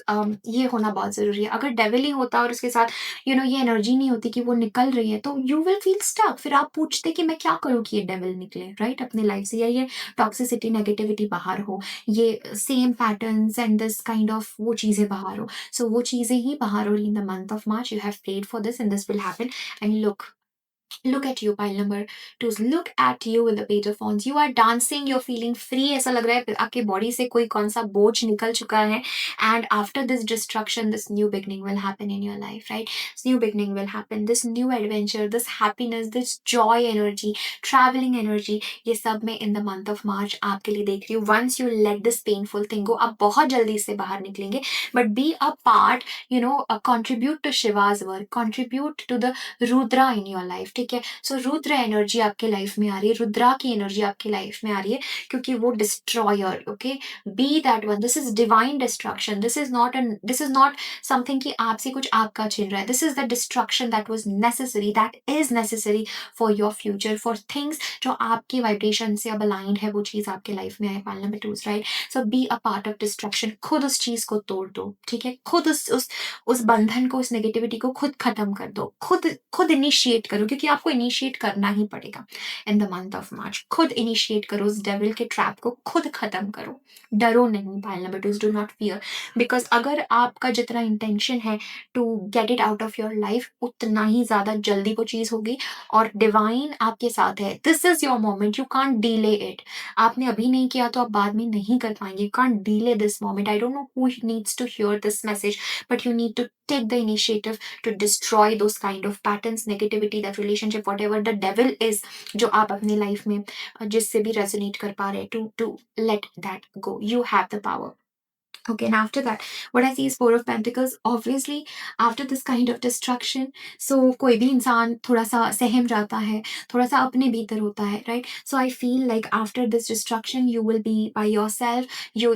[SPEAKER 1] ये होना बहुत जरूरी है। अगर डेविल ही होता और उसके साथ ये एनर्जी नहीं होती कि वो निकल रही है, तो you will feel stuck. फिर आप पूछते कि मैं क्या करूँ कि ये डेविल निकले, राइट, अपने लाइफ से, या ये टॉक्सिसिटी, नेगेटिविटी बाहर हो, ये same patterns and this kind of वो चीजें बाहर हो। So वो चीजें ही बाहर हो रही in the month of March. You have prayed for this and this will happen. And look at you, pile number 2, look at you with the page of wands. You are dancing, you're feeling free. ऐसा लग रहा है आपके बॉडी से कोई कौन सा बोझ निकल चुका है, and after this destruction, this new beginning will happen in your life, right? This new beginning will happen, this new adventure, this happiness, this joy energy, traveling energy, ये सब मैं in the month of March आपके लिए देख रही हूँ। Once you let this painful thing go, आप बहुत जल्दी से बाहर निकलेंगे, but be a part, contribute to Shiva's work, contribute to the Rudra in your life, ठीक है। सो रुद्र एनर्जी आपके लाइफ में आ रही है, रुद्रा की एनर्जी आपके लाइफ में आ रही है, क्योंकि वो destroyer, okay, be that one, this is divine destruction, this is not something कि आपसे कुछ आपका छिन रहा है, this is the destruction that was necessary, that is necessary for your future, for things जो आपके वाइब्रेशन से अब अलाइंड है, वो चीज आपके लाइफ में आए, pile number 2, right. So be a part of destruction, खुद उस चीज को तोड़ दो, ठीक है, खुद उस बंधन को, उस नेगेटिविटी को खुद खत्म कर दो, खुद खुद इनिशिएट करो, क्योंकि आपको इनिशिएट करना ही पड़ेगा इन द मंथ ऑफ मार्च। खुद इनिशिएट करो, उस डेविल के ट्रैप को खुद खत्म करो, डरो नहीं, pile number 2, do not fear, because अगर आपका जितना इंटेंशन है to get it out of your life, उतना ही ज्यादा जल्दी वो चीज होगी, और डिवाइन आपके साथ है। This is your moment, you can't delay it. आपने अभी नहीं किया तो आप बाद में नहीं कर पाएंगे, you can't delay this moment. I don't know who needs to hear this message, but you need to take the initiative to destroy those kind of patterns, negativity, that relationship, whatever the devil is जो आप अपनी लाइफ में जिससे भी रेजोनेट कर पा रहे हैं, to let that go. You have the power. Okay, and after that, what I see is Four of Pentacles. Obviously, after this kind of destruction, so कोई भी इंसान थोड़ा सा सहम जाता है, थोड़ा सा अपने भीतर होता है, right? So I feel like after this destruction, you will be by yourself. You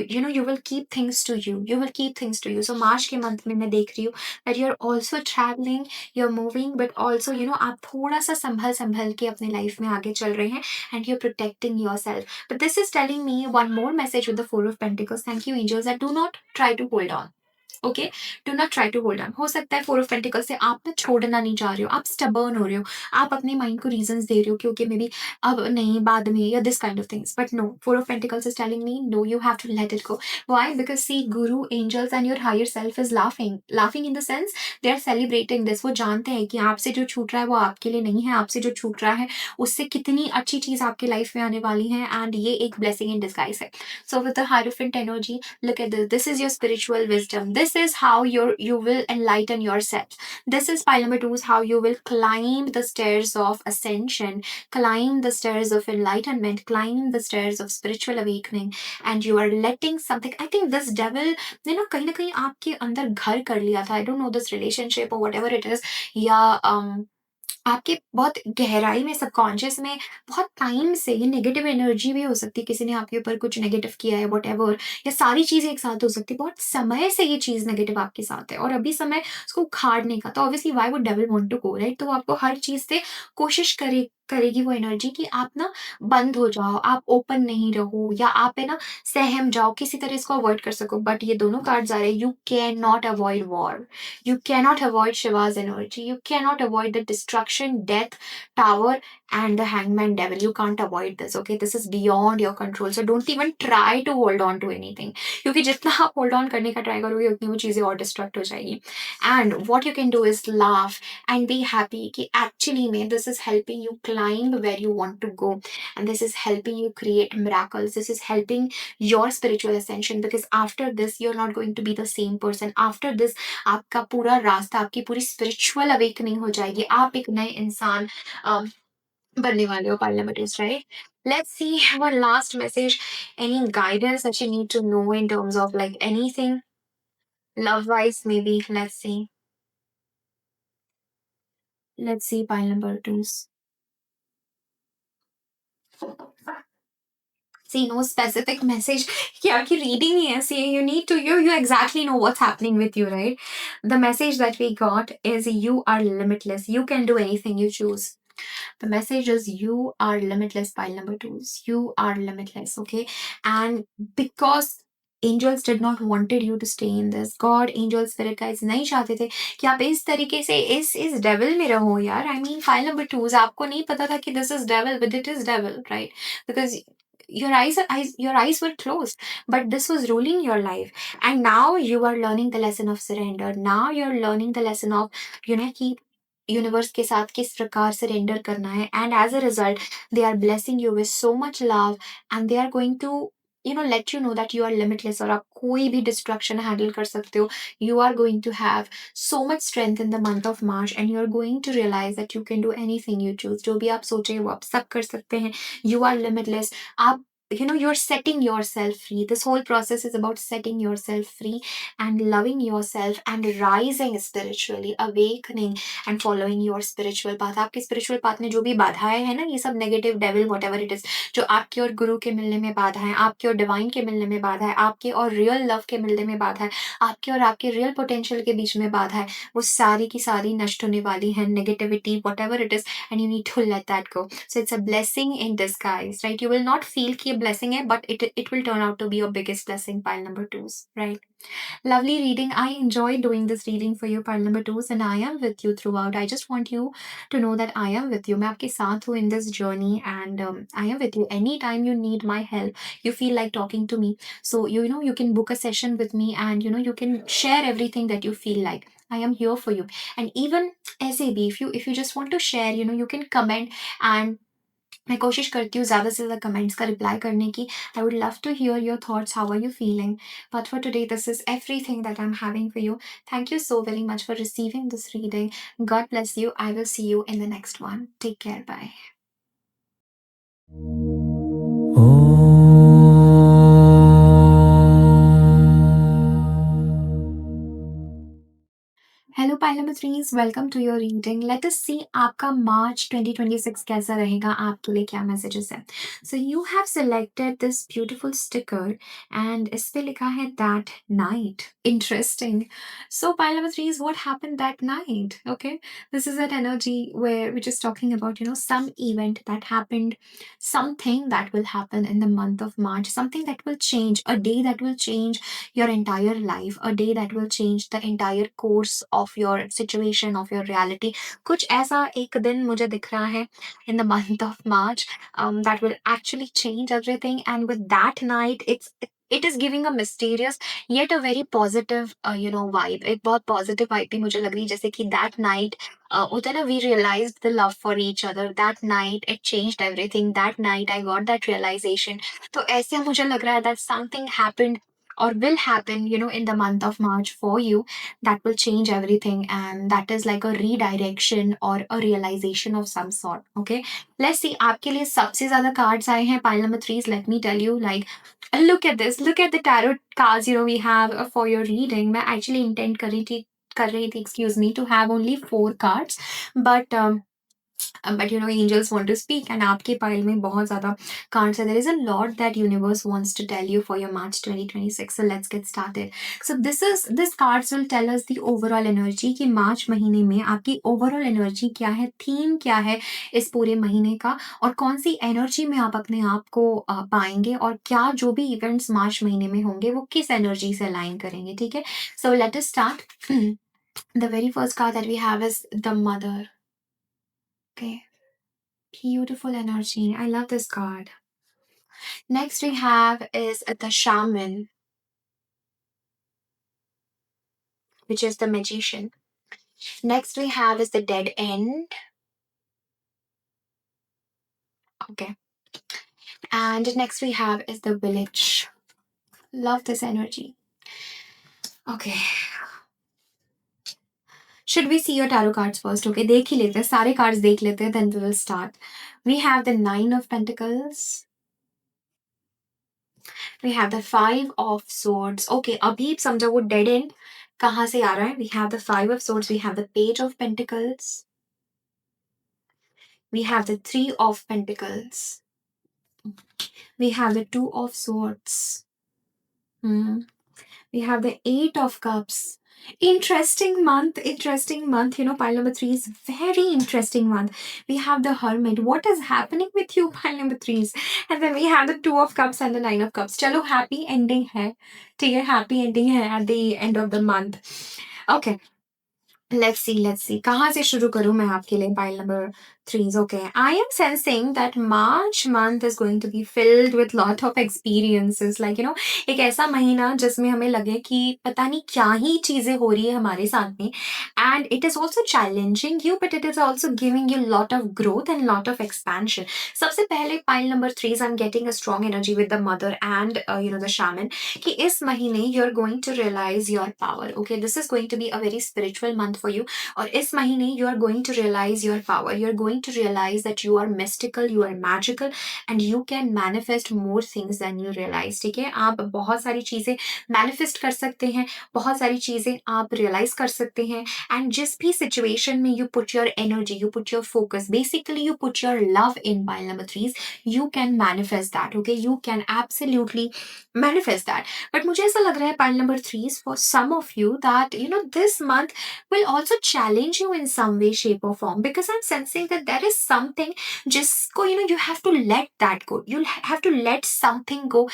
[SPEAKER 1] will keep things to you. You will keep things to you. So March के month में मैं देख रही हूँ that you're also traveling, you're moving, but also आप थोड़ा सा संभल के अपने लाइफ में आगे चल रहे हैं, and you're protecting yourself. But this is telling me one more message with the Four of Pentacles. Thank you, angels, that do not try to hold on. Okay, do not try to hold on. हो सकता है फोर ऑफ पेंटिकल से आप ना छोड़ना नहीं चाह रहे हो, आप स्टबर्न हो रहे हो, आप अपने माइंड को रीजंस दे रहे हो क्योंकि मे बी अब नहीं, बाद में, या this kind of things, but no, four of pentacles is telling me no, you have to let it go. Why? Because see, guru, angels and your higher self is laughing in the sense they are celebrating this. वो जानते हैं कि आपसे जो छूट रहा है वो आपके लिए नहीं है, आपसे जो छूट रहा है उससे कितनी अच्छी चीज आपकी लाइफ में आने वाली है, एंड ये एक ब्लेसिंग इन डिस्गाइज है। So with the hierophant energy, look at this, this is your spiritual wisdom, this is how you will enlighten yourself, this is pile number 2, is how you will climb the stairs of ascension, climb the stairs of enlightenment, climb the stairs of spiritual awakening, and you are letting something, I think this devil ने कहीं ना कहीं आपके अंदर घर कर लिया था, I don't know this relationship or whatever it is, या आपके बहुत गहराई में, सबकॉन्शियस में बहुत टाइम से ये नेगेटिव एनर्जी भी हो सकती है, किसी ने आपके ऊपर कुछ नेगेटिव किया है, व्हाटएवर, या सारी चीजें एक साथ हो सकती है, बहुत समय से ये चीज नेगेटिव आपके साथ है और अभी समय उसको उखाड़ने का। तो obviously why would devil want to go, right? तो वो आपको हर चीज से कोशिश करेगी वो एनर्जी कि आप ना बंद हो जाओ, आप ओपन नहीं रहो, या आप है ना सहम जाओ, किसी तरह इसको अवॉइड कर सको। बट ये दोनों कार्ड्स आ रहे हैं, you can not avoid war, you cannot avoid Shiva's energy. You cannot avoid the destruction, death, tower, and the hangman devil. You can't avoid this, okay? This is beyond your control. So don't even try to hold on to anything. क्योंकि जितना आप hold on करने का try करोगे उतनी वो चीजें और distract हो जाएगी. And what you can do is laugh and be happy कि actually में this is helping you climb where you want to go. And this is helping you create miracles. This is helping your spiritual ascension, because after this you're not going to be the same person. After this आपका पूरा रास्ता, आपकी पूरी स्पिरिचुअल अवेकनिंग हो जाएगी, आप एक नए इंसान बनने वाले हो, parliaments, right? Let's see one last message. Any guidance that you need to know in terms of like anything love wise, maybe? Let's see. Let's see pile number 2's. See, no specific message. Yeah, कि reading ही ऐसी है. You need to, you exactly know what's happening with you, right? The message that we got is you are limitless. You can do anything you choose. The message is you are limitless, pile number 2's. You are limitless, okay? And because angels did not wanted you to stay in this, God, angels, spirit guides नहीं चाहते थे कि आप इस तरीके से इस devil में रहो यार. I mean, pile number 2's, आपको नहीं पता था कि this is devil, but it is devil, right? Because your eyes were closed, but this was ruling your life, and now you are learning the lesson of surrender. Now you're learning the lesson of कि यूनिवर्स के साथ किस प्रकार सरेंडर करना है, and as a result they are blessing you with so much love, and they are going to let you know that you are limitless, और आप कोई भी डिस्ट्रक्शन हैंडल कर सकते हो. You are going to have so much strength in the month of March, and you are going to realise that you can do anything you choose. जो भी आप सोचे वो आप सब कर सकते हैं. You are limitless. आप you're setting yourself free. This whole process is about setting yourself free and loving yourself and rising spiritually, awakening and following your spiritual path. आपके spiritual path में जो भी बाधाएं हैं ना, ये सब negative devil whatever it is, जो आपके और गुरु के मिलने में बाधा है, आपके और डिवाइन के मिलने में बाधा है, आपके और रियल लव के मिलने में बाधा है, आपके और आपके रियल पोटेंशियल के बीच में बाधा है, वो सारी की सारी नष्ट होने वाली है. Negativity whatever it is, and you need to let that go. So it's a blessing in disguise, right? You will not feel कि ये blessing है, but it will turn out to be your biggest blessing. Pile number 2s, right? Lovely reading. I enjoy doing this reading for you, pile number 2s, and I am with you throughout. I just want you to know that I am with you. मैं आपके साथ हूँ in this journey, and I am with you. Anytime you need my help, you feel like talking to me. So you can book a session with me, and you can share everything that you feel like. I am here for you. And even SAB, if you just want to share, you can comment, and मैं कोशिश करती हूँ ज़्यादा से ज़्यादा कमेंट्स का रिप्लाई करने की. I would love to hear your thoughts. How are you feeling? But for today this is everything that I am having for you. Thank you so very much for receiving this reading. God bless you. I will see you in the next one. Take care. Bye. Hello pile number 3s, welcome to your reading. Let us see आपका मार्च 2026 कैसा रहेगा, आपके लिए क्या मैसेजेस है. So you have selected this beautiful sticker and इस पे लिखा है that night. Interesting. So pile number 3s, what happened that night? Okay, this is that energy where we're just talking about some event that happened, something that will happen in the month of March, something that will change, a day that will change your entire life, a day that will change the entire course of your situation, of your reality. कुछ ऐसा एक दिन मुझे दिख रहा है in the month of March, that will actually change everything. And with that night, it is giving a mysterious yet a very positive vibe. एक बहुत positive vibe भी मुझे लग रही है, जैसे कि that night होता है ना, we realized the love for each other. That night it changed everything. That night I got that realization. तो ऐसे मुझे लग रहा है that something happened or will happen in the month of March for you, that will change everything, and that is like a redirection or a realization of some sort. Okay, let's see. आपके लिए सबसे ज्यादा cards आए हैं pile number 3s. Let me tell you, like, look at this, look at the tarot cards we have for your reading. मैं actually intend कर रही थी, excuse me, to have only 4 cards, but angels want to speak, and आपके pile में बहुत ज़्यादा cards है. There is a lot that universe wants to tell you for your March 2026. So let's get started. So this cards will tell us the overall energy कि मार्च महीने में आपकी overall energy क्या है, theme क्या है इस पूरे महीने का, और कौन सी energy में आप अपने आप को पाएंगे, और क्या जो भी events मार्च महीने में होंगे वो किस energy से align करेंगे. ठीक है, so let us start. The very first card that we have is the Mother. Okay. Beautiful energy. I love this card. Next we have is the Shaman, which is the Magician. Next we have is the Dead End. Okay. And next we have is the Village. Love this energy. Okay. Should we see your tarot cards first? Okay, देख ही लेते हैं, सारे cards देख लेते हैं, then we will start. We have the 9 of Pentacles. We have the 5 of Swords. Okay, अभी समझो वो Dead End कहाँ से आ रहा है. We have the 5 of Swords. We have the Page of Pentacles. We have the 3 of Pentacles. We have the 2 of Swords. We have the 8 of Cups. Interesting month. Pile number 3 is very interesting month. We have the Hermit. What is happening with you, pile number 3s? And then we have the 2 of Cups and the 9 of Cups. Chalo, happy ending hai. ठीक है, happy ending hai at the end of the month. Okay. Let's see. कहाँ से शुरू करूँ मैं आपके लिए pile number 3s? Okay, I am sensing that March month is going to be filled with lot of experiences. Like एक ऐसा महीना जिसमें हमें लगे कि पता नहीं क्या ही चीजें हो रही है हमारे साथ में, and it is also challenging you, but it is also giving you lot of growth and lot of expansion. सबसे पहले pile number 3s, I'm getting a strong energy with the Mother and the Shaman कि इस महीने you're going to realize your power. Okay, this is going to be a very spiritual month for you. और इस महीने you are going to realize your power. You're going going to realize that you are mystical, you are magical, and you can manifest more things than you realize. ठीक है, आप बहुत सारी चीजें मैनिफेस्ट कर सकते हैं, बहुत सारी चीजें आप रियलाइज कर सकते हैं, एंड जिस भी सिचुएशन में you put your energy, you put your focus, basically you put your love in pile number 3, you can manifest that. Okay, you can absolutely manifest that. But मुझे ऐसा लग रहा है pile number 3 is for some of you that this month will also challenge you in some way, shape or form, because I'm sensing that there is something जिसको you have to let that go. You'll have to let something go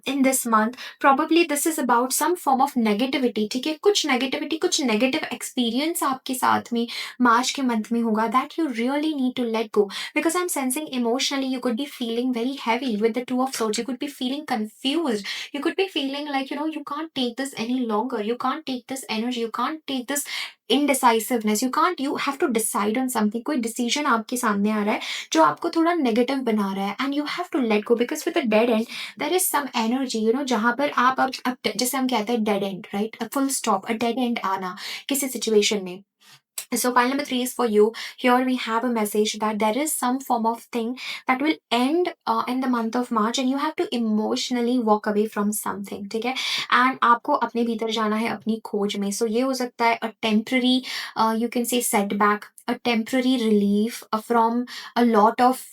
[SPEAKER 1] in this month. Probably this is about some form of negativity. ठीक है, कुछ negativity, कुछ negative experience आपके साथ में मार्च के मंथ में होगा that you really need to let go, because I'm sensing emotionally you could be feeling very heavy with the two of swords. You could be feeling confused. You could be feeling like you can't take this any longer. You can't take this energy. You can't take this indecisiveness. You have to decide on something. कोई decision आपके सामने आ रहा है जो आपको थोड़ा negative बना रहा है, and you have to let go, because with a dead end there is some energy जहाँ पर आप अब जैसे हम कहते हैं dead end, right? A full stop, a dead end आना किसी situation में. So pile number 3 is for you. Here we have a message that there is some form of thing that will end in the month of March, and you have to emotionally walk away from something. ठीक है, and आपको अपने भीतर जाना है अपनी खोज में. So ये हो सकता है a temporary you can say setback, a temporary relief from a lot of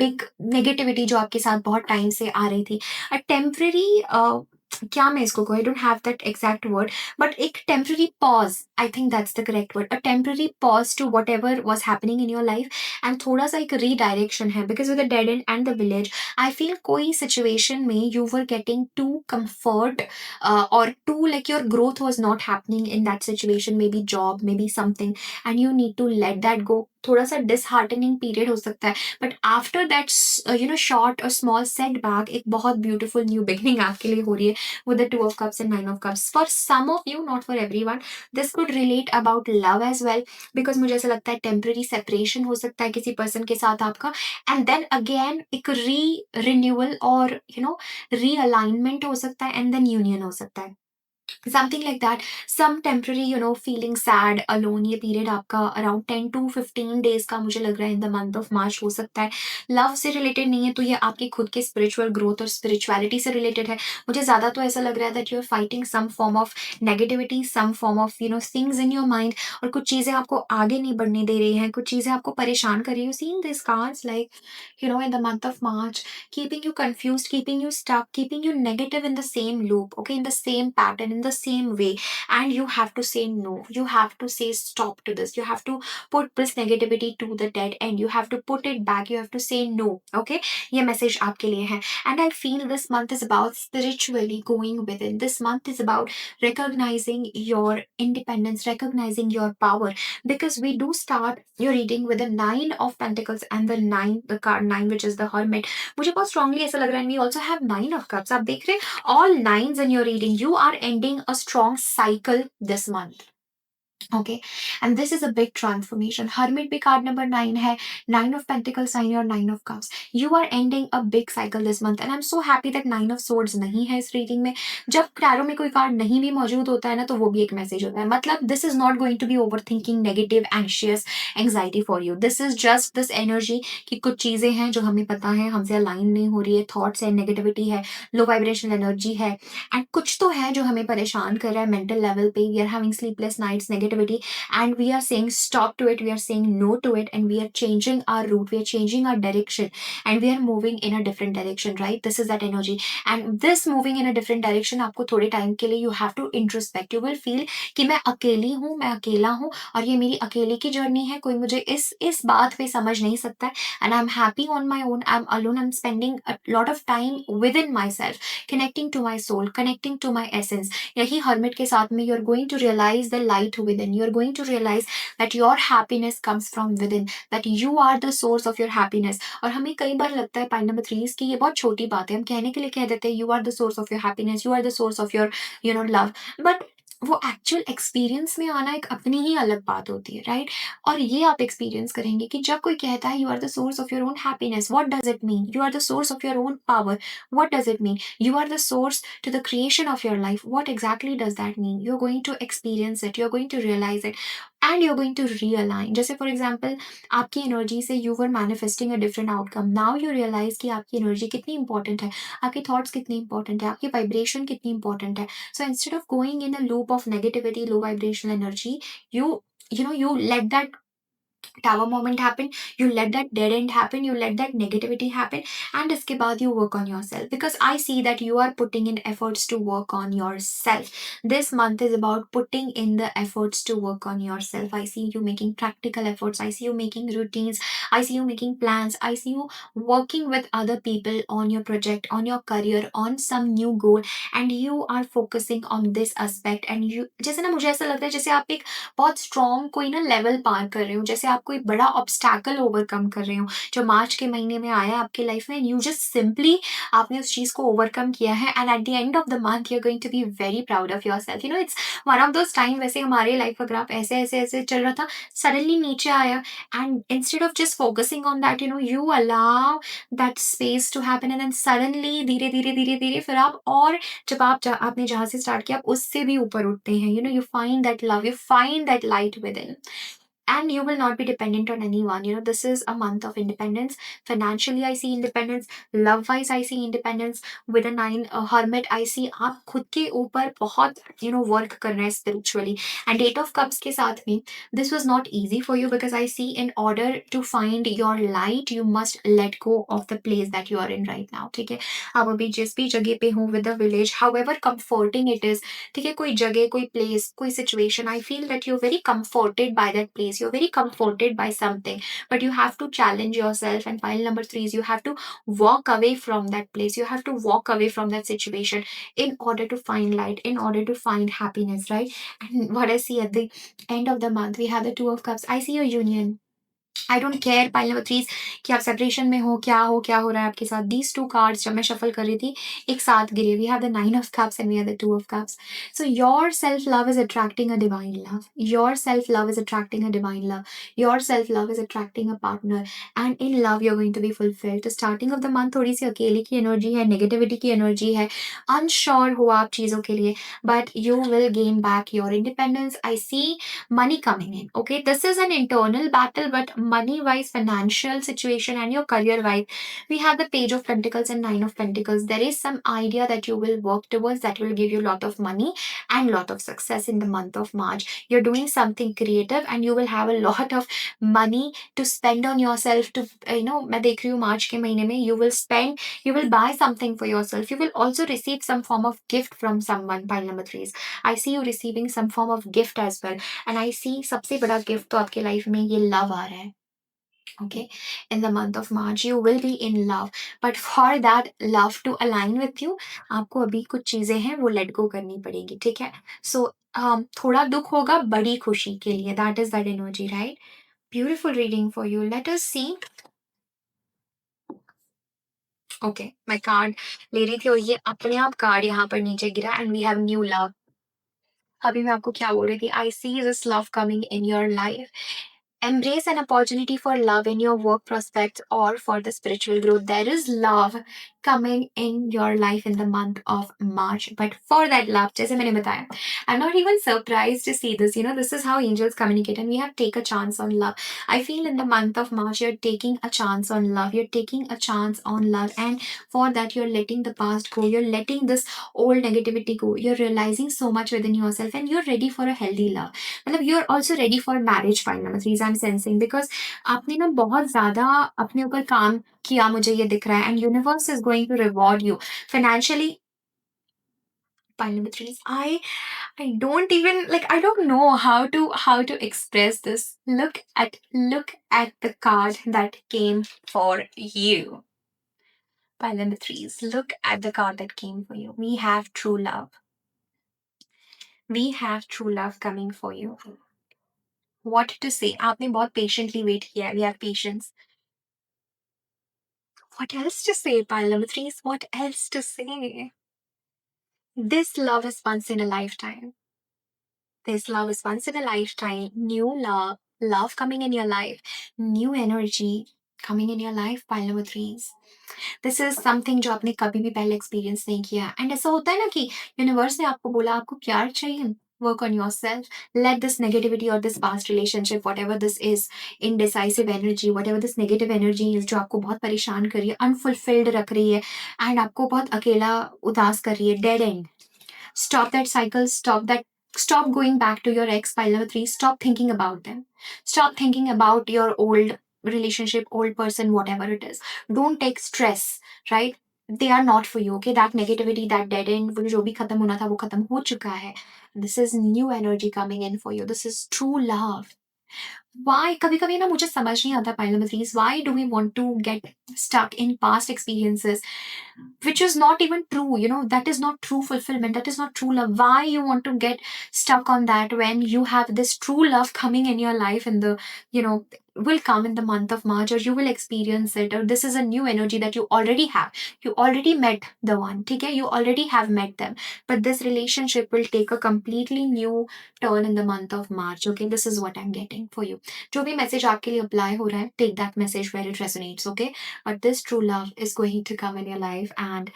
[SPEAKER 1] big negativity जो आपके साथ बहुत टाइम से आ रही थी. A temporary क्या मैं इसको कहूँ, I don't have that exact word, but एक temporary pause, I think that's the correct word, a temporary pause to whatever was happening in your life, and थोड़ा सा एक redirection है, because with the dead end and the village, I feel कोई situation में you were getting too comfort or too like your growth was not happening in that situation, maybe job, maybe something, and you need to let that go. थोड़ा सा disheartening period हो सकता है, but after that short or small setback, एक बहुत beautiful new beginning आपके लिए हो रही है with the two of cups and nine of cups. For some of you, not for everyone, this could relate about love as well, because मुझे ऐसा लगता है temporary separation हो सकता है किसी person के साथ आपका, and then again एक renewal और realignment हो सकता है, and then union हो सकता है. Something like that, some temporary feeling sad, alone, ये period आपका around 10 to 15 days का मुझे लग रहा है in the month of March हो सकता है. Love से related नहीं है, तो ये आपकी खुद के spiritual growth और spirituality से related है. मुझे ज़्यादा तो ऐसा लग रहा है that you're fighting some form of negativity, some form of things in your mind, और कुछ चीज़ें आपको आगे नहीं बढ़ने दे रही हैं, कुछ चीज़ें आपको परेशान कर रही हैं. Seeing these cards like in the month of March, keeping you confused, keeping you stuck, keeping you negative in the same loop, okay, in the same pattern, in the same way, and you have to say no. You have to say stop to this. You have to put this negativity to the dead end. You have to put it back. You have to say no. Okay, ये message आपके लिए है. And I feel this month is about spiritually going within. This month is about recognizing your independence, recognizing your power, because we do start your reading with the 9 of Pentacles and the card 9, which is the Hermit. मुझे बहुत strongly ऐसा लग रहा है, and we also have 9 of Cups. आप देख रहे हैं all 9s in your reading. You are ending a strong cycle this month. Okay, and this is a big transformation. Hermit भी card number 9 है, 9 of Pentacles sign और 9 of Cups. You are ending a big cycle this month, and I'm so happy that 9 of Swords नहीं है इस reading में. जब tarot में कोई card नहीं भी मौजूद होता है ना, तो वो भी एक message होता है. मतलब this is not going to be overthinking, negative, anxious, anxiety for you. This is just this energy कि कुछ चीजें हैं जो हमें पता है हमसे align नहीं हो रही है, thoughts है, negativity है, low vibrational energy है, and कुछ तो है जो हमें परेशान कर रहा है mental level पे. We are having sleepless nights, negativity, and we are saying stop to it, we are saying no to it, and we are changing our route, we are changing our direction, and we are moving in a different direction, right? This is that energy, and this moving in a different direction आपको थोड़े टाइम के लिए you have to introspect. You will feel कि मैं अकेली हूँ, मैं अकेला हूँ, और ये मेरी अकेले की जर्नी है, कोई मुझे इस बात पे समझ नहीं सकता है, and I'm happy on my own, I'm alone, I'm spending a lot of time within myself, connecting to my soul, connecting to my essence. यही hermit के साथ में you're going to realize the light within. You're going to realize that your happiness comes from within, that you are the source of your happiness. और हमें कई बार लगता है pile number 3 कि ये बहुत छोटी बात है, हम कहने के लिए कह देते हैं you are the source of your happiness, you are the source of your love, but वो एक्चुअल एक्सपीरियंस में आना एक अपनी ही अलग बात होती है, राइट? और ये आप एक्सपीरियंस करेंगे कि जब कोई कहता है you are the source of your own happiness, what does it mean? You are the source of your own power, what does it mean? You are the source to the creation of your life, what exactly does that mean? You're going to experience it, you're going to realize it. And you are going to realign. जैसे फॉर एग्जाम्पल आपकी एनर्जी से you were manifesting a different outcome. Now you realize कि आपकी एनर्जी कितनी इंपॉर्टेंट है, आपके थॉट्स कितने इंपॉर्टेंट है, आपकी वाइब्रेशन कितनी इंपॉर्टेंट है. So instead of going in a loop of negativity, low vibrational energy, you let that tower moment happen, you let that dead end happen, you let that negativity happen, and iske baad you work on yourself, because I see that you are putting in efforts to work on yourself. This month is about putting in the efforts to work on yourself. I see you making practical efforts, I see you making routines, I see you making plans, I see you working with other people on your project, on your career, on some new goal, and you are focusing on this aspect. And you, जैसे ना मुझे ऐसा लगता है जैसे आप एक बहुत स्ट्रॉन्ग कोई ना लेवल पार कर रहे हो, जैसे आप कोई बड़ा ऑब्स्टैकल ओवरकम कर रहे हो जो मार्च के महीने में आया आपके लाइफ में, यू जस्ट सिंपली आपने उस चीज को ओवरकम किया है, and at the end of the month you are going to be very proud of yourself. It's one of those time. वैसे हमारे लाइफ का ग्राफ ऐसे ऐसे ऐसे चल रहा था, सडनली नीचे आया, and instead of just focusing on that, you allow that space to happen, and then suddenly धीरे धीरे धीरे धीरे फिर आप, और जब आपने जहाँ से स्टार्ट किया आप उससे भी ऊपर उठते हैं. You find that love, you find that light within, and you will not be dependent on anyone. This is a month of independence. Financially I see independence, love wise I see independence. With a 9 hermit I see आप खुद के ऊपर बहुत वर्क कर रहे हैं spiritually. And 8 of cups के साथ में this was not easy for you, because I see in order to find your light you must let go of the place that you are in right now. ठीक है, आप अभी जिस भी जगह पे हो with the village, however comforting it is, ठीक है, कोई जगह, कोई प्लेस, कोई situation, I feel that you very comforted by that place, you very comforted by something, but you have to challenge yourself. And pile number 3 is you have to walk away from that place, you have to walk away from that situation in order to find light, in order to find happiness, right? And what I see at the end of the month, we have the 2 of cups. I see a union. I don't care pile number 3 कि आप सेपरेशन में हो, क्या हो रहा है आपके साथ. दीज 2 कार्ड्स जब मैं शफल कर रही थी एक साथ गिरे. We have the 9 of cups and we have the 2 of cups. So your self love is attracting a divine love, your self love is attracting a divine love, your self love is attracting a partner, and in love you are going to be fulfilled. तो स्टार्टिंग ऑफ द मंथ थोड़ी सी अकेले की एनर्जी है, नेगेटिविटी की एनर्जी है, अनश्योर हो आप चीज़ों के लिए, but you will gain back your independence. I see money coming in. Okay, this is an internal battle, but money wise, financial situation, and your career wise, we have the Page of Pentacles and 9 of Pentacles. There is some idea that you will work towards that will give you a lot of money and lot of success in the month of March. You're doing something creative and you will have a lot of money to spend on yourself. To मैं देख रही हूँ मार्च के महीने में you will spend, you will buy something for yourself, you will also receive some form of gift from someone. Pile number 3 is I see you receiving some form of gift as well. And I see सबसे बड़ा गिफ्ट तो आपके लाइफ में ये लव आ रहा है. Okay, in the month of March you will be in love, but for that love to align with you आपको अभी कुछ चीजें हैं वो लेट गो करनी पड़ेगी. ठीक है, सो थोड़ा दुख होगा बड़ी खुशी के लिए. That is that energy, right? Beautiful reading for you. Let us see. Okay, मैं कार्ड ले रही थी और ये अपने आप कार्ड यहाँ पर नीचे गिरा, and we have new love. अभी मैं आपको क्या बोल रही थी? I see this love coming in your life. Embrace an opportunity for love in your work prospects or for the spiritual growth. There is love coming in your life in the month of March. But for that love, जैसे मैंने बताया, I'm not even surprised to see this. This is how angels communicate, and we have take a chance on love. I feel in the month of March, you're taking a chance on love. You're taking a chance on love, and for that, you're letting the past go. You're letting this old negativity go. You're realizing so much within yourself, and you're ready for a healthy love. मतलब you are also ready for marriage. Pile number 3 I am sensing, because आपने ना बहुत ज्यादा अपने ऊपर काम किया, मुझे ये दिख रहा है, and universe is going to reward you financially. File number 3 is I don't even like, I don't know how to express this. Look at the card that came for you. File number 3 is look at the card that came for you. We have true love. We have true love coming for you. What to say? आपने बहुत patiently wait किया है. We have patience. What else to say? Pile number 3 is what else to say? This love is once in a lifetime. This love is once in a lifetime. New love coming in your life, new energy coming in your life. Pile number 3 is this is something जो आपने कभी भी पहले एक्सपीरियंस नहीं किया. एंड ऐसा होता है ना कि यूनिवर्स ने आपको बोला आपको प्यार चाहिए, work on yourself. Let this negativity or this past relationship, whatever this is, indecisive energy, whatever this negative energy is जो आपको बहुत परेशान कर रही है, unfulfilled रख रही है, and आपको बहुत अकेला उदास कर रही है, dead end. Stop that cycle. Stop going back to your ex. Pile number 3. Stop thinking about them. Stop thinking about your old relationship, old person, whatever it is. Don't take stress, right? They are not for you. Okay, that negativity, that dead end, वो जो भी खत्म होना था वो खत्म हो चुका है. This is new energy coming in for you. This is true love. Why? कभी कभी ना मुझे समझ नहीं आता pile number 3. Why do we want to get stuck in past experiences which is not even true? That is not true fulfillment, that is not true love. Why you want to get stuck on that when you have this true love coming in your life in the you know will come in the month of March, or you will experience it, or this is a new energy that you already have. You already met the one, okay? You already have met them, but this relationship will take a completely new turn in the month of March. Okay, this is what I'm getting for you. जो भी message आपके लिए apply हो रहा है, take that message where it resonates. Okay, but this true love is going to come in your life, and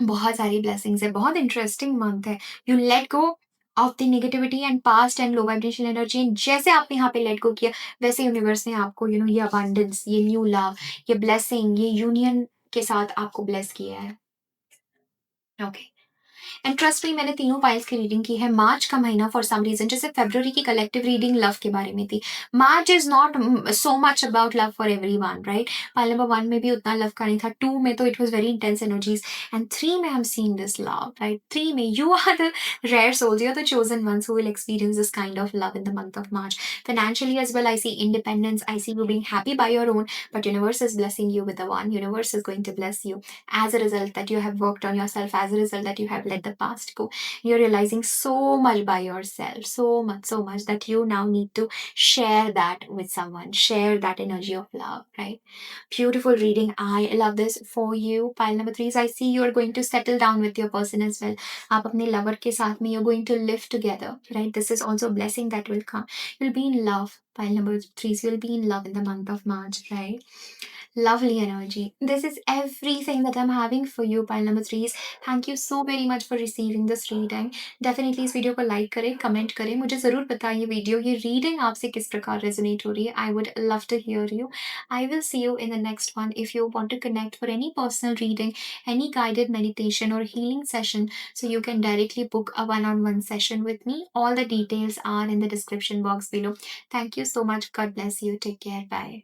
[SPEAKER 1] बहुत सारी blessings है, बहुत interesting month है. You let go of the negativity and past and low vibration energy, and जैसे आपने यहाँ पे let go किया, वैसे universe ने आपको ये abundance, ये new love, ये blessing, ये union के साथ आपको bless किया है. Okay. एंड ट्रस्ट मी, मैंने तीनों फाइल्स की रीडिंग की है. मार्च का महीना फॉर सम रीजन, जैसे फेब्रुवरी की कलेक्टिव रीडिंग लव के बारे में थी, March is not so much about love for everyone, right? Pile number 1 में भी उतना लव का नहीं था, 2 में तो it was very intense energies, and 3 में I am seeing this love, right? 3 में you are the rare souls, you're the chosen ones who will experience this kind of love in the month of March. Financially as well, I see independence, I see you being happy by your own, but universe is blessing you with the one. Universe is going to bless you as a result that you have worked on yourself, as a result that you have let the past go. You're realizing so much by yourself, so much that you now need to share that with someone, share that energy of love, right? Beautiful reading. I love this for you. Pile number 3 is, I see you're going to settle down with your person as well. आप अपने lover के साथ में you're going to live together, right? This is also a blessing that will come. You'll be in love. Pile number 3 is, you'll be in love in the month of March, right? Lovely energy. This is everything that I'm having for you, pile number 3. Thank you so very much for receiving this reading. Definitely इस वीडियो को लाइक करें, कमेंट करें, मुझे ज़रूर बताएं ये रीडिंग आपसे किस प्रकार रेजोनेट हो रही है. I would love to hear you. I will see you in the next one. If you want to connect for any personal reading, any guided meditation or healing session, so you can directly book a one-on-one session with me. All the details are in the description box below. Thank you so much. God bless you. Take care. Bye.